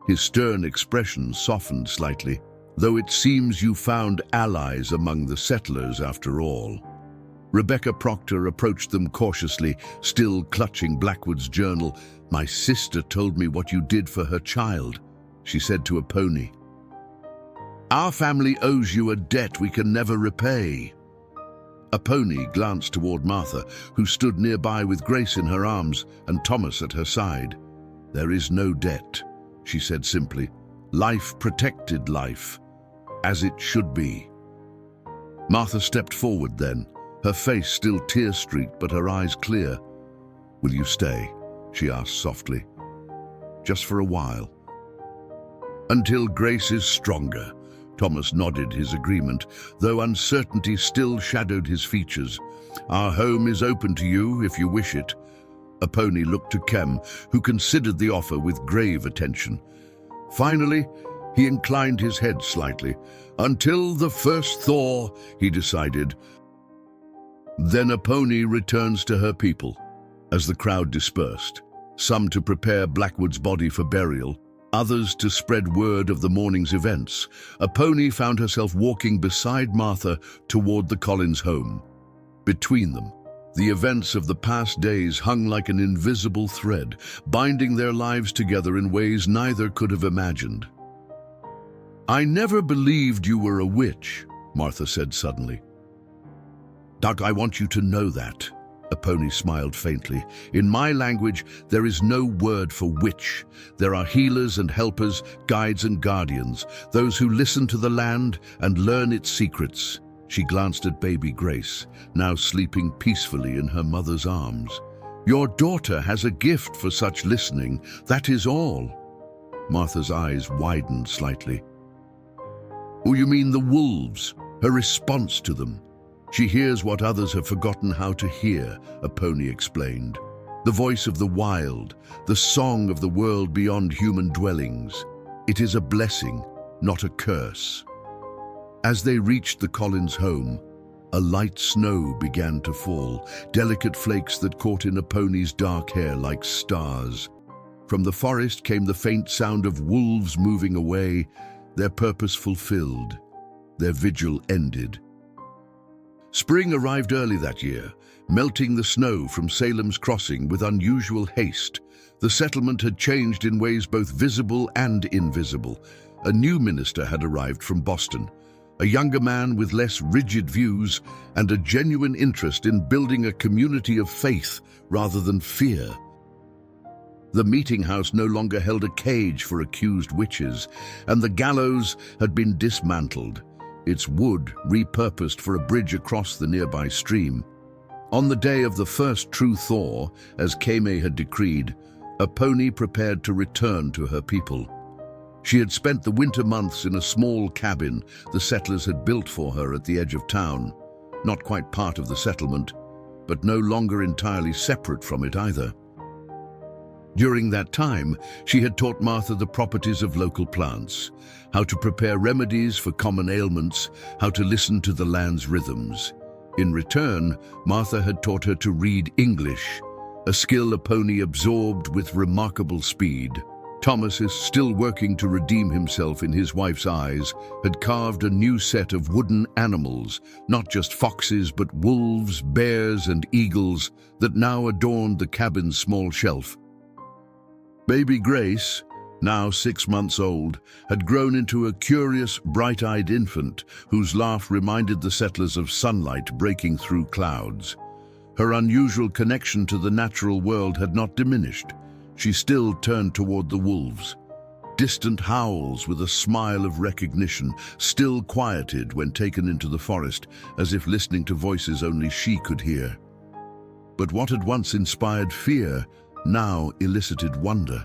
His stern expression softened slightly. "Though it seems you found allies among the settlers after all." Rebecca Proctor approached them cautiously, still clutching Blackwood's journal. "My sister told me what you did for her child," she said to Aponi. "Our family owes you a debt we can never repay." Aponi glanced toward Martha, who stood nearby with Grace in her arms and Thomas at her side. "There is no debt," she said simply. "Life protected life, as it should be." Martha stepped forward then, her face still tear-streaked but her eyes clear. "Will you stay?" she asked softly. "Just for a while." "Until Grace is stronger." Thomas nodded his agreement, though uncertainty still shadowed his features. "Our home is open to you if you wish it." Aponi looked to Kem, who considered the offer with grave attention. Finally, he inclined his head slightly. "Until the first thaw," he decided. Then Aponi returns to her people. As the crowd dispersed, some to prepare Blackwood's body for burial, others to spread word of the morning's events, Aponi found herself walking beside Martha toward the Collins home. Between them, the events of the past days hung like an invisible thread, binding their lives together in ways neither could have imagined. "I never believed you were a witch," Martha said suddenly. Doug, I want you to know that. Aponi smiled faintly. In my language, there is no word for witch. There are healers and helpers, guides and guardians, those who listen to the land and learn its secrets. She glanced at baby Grace, now sleeping peacefully in her mother's arms. Your daughter has a gift for such listening, that is all. Martha's eyes widened slightly. Oh, you mean the wolves, her response to them. She hears what others have forgotten how to hear, Aponi explained. The voice of the wild, the song of the world beyond human dwellings. It is a blessing, not a curse. As they reached the Collins home, a light snow began to fall, delicate flakes that caught in Aponi's dark hair like stars. From the forest came the faint sound of wolves moving away, their purpose fulfilled, their vigil ended. Spring arrived early that year, melting the snow from Salem's Crossing with unusual haste. The settlement had changed in ways both visible and invisible. A new minister had arrived from Boston, a younger man with less rigid views and a genuine interest in building a community of faith rather than fear. The meeting house no longer held a cage for accused witches, and the gallows had been dismantled, its wood repurposed for a bridge across the nearby stream. On the day of the first true thaw, as Kame had decreed, Aponi prepared to return to her people. She had spent the winter months in a small cabin the settlers had built for her at the edge of town, not quite part of the settlement, but no longer entirely separate from it either. During that time, she had taught Martha the properties of local plants, how to prepare remedies for common ailments, how to listen to the land's rhythms. In return, Martha had taught her to read English, a skill Aponi absorbed with remarkable speed. Thomas, still working to redeem himself in his wife's eyes, had carved a new set of wooden animals, not just foxes but wolves, bears and eagles, that now adorned the cabin's small shelf. Baby Grace, now 6 months old, had grown into a curious, bright-eyed infant whose laugh reminded the settlers of sunlight breaking through clouds. Her unusual connection to the natural world had not diminished. She still turned toward the wolves. Distant howls with a smile of recognition, still quieted when taken into the forest, as if listening to voices only she could hear. But what had once inspired fear now elicited wonder.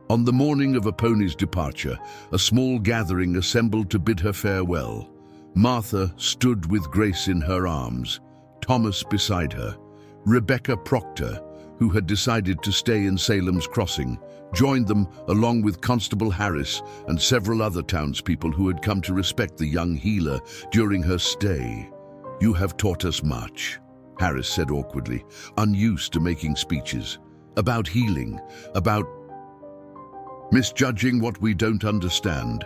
On the morning of Aponi's departure, a small gathering assembled to bid her farewell. Martha stood with Grace in her arms, Thomas beside her. Rebecca Proctor, who had decided to stay in Salem's Crossing, joined them along with Constable Harris and several other townspeople who had come to respect the young healer during her stay. "You have taught us much," Harris said awkwardly, unused to making speeches. "About healing, about misjudging what we don't understand."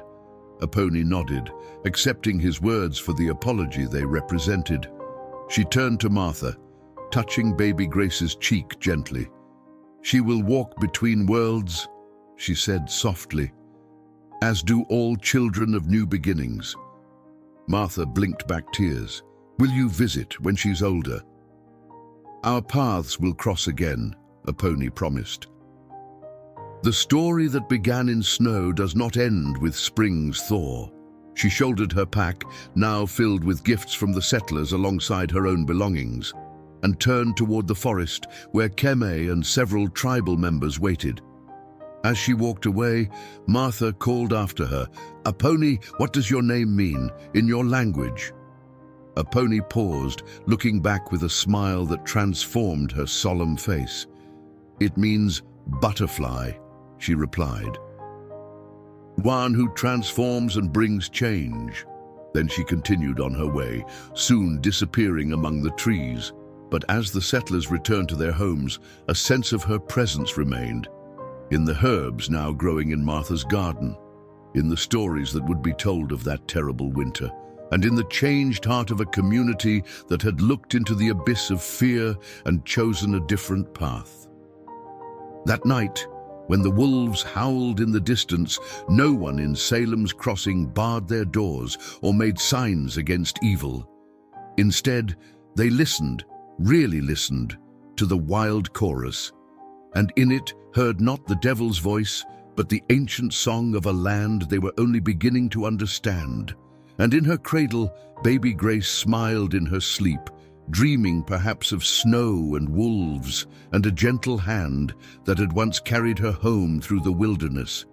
Aponi nodded, accepting his words for the apology they represented. She turned to Martha, touching baby Grace's cheek gently. "She will walk between worlds," she said softly, "as do all children of new beginnings." Martha blinked back tears. "Will you visit when she's older?" "Our paths will cross again," Aponi promised. The story that began in snow does not end with spring's thaw. She shouldered her pack, now filled with gifts from the settlers alongside her own belongings, and turned toward the forest where Keme and several tribal members waited. As she walked away, Martha called after her, "Aponi, what does your name mean, in your language?" Aponi paused, looking back with a smile that transformed her solemn face. "It means butterfly," she replied. "One who transforms and brings change." Then she continued on her way, soon disappearing among the trees. But as the settlers returned to their homes, a sense of her presence remained. In the herbs now growing in Martha's garden, in the stories that would be told of that terrible winter, and in the changed heart of a community that had looked into the abyss of fear and chosen a different path. That night, when the wolves howled in the distance, no one in Salem's Crossing barred their doors or made signs against evil. Instead, they listened, really listened, to the wild chorus, and in it heard not the devil's voice, but the ancient song of a land they were only beginning to understand. And in her cradle, baby Grace smiled in her sleep, dreaming perhaps of snow and wolves and a gentle hand that had once carried her home through the wilderness.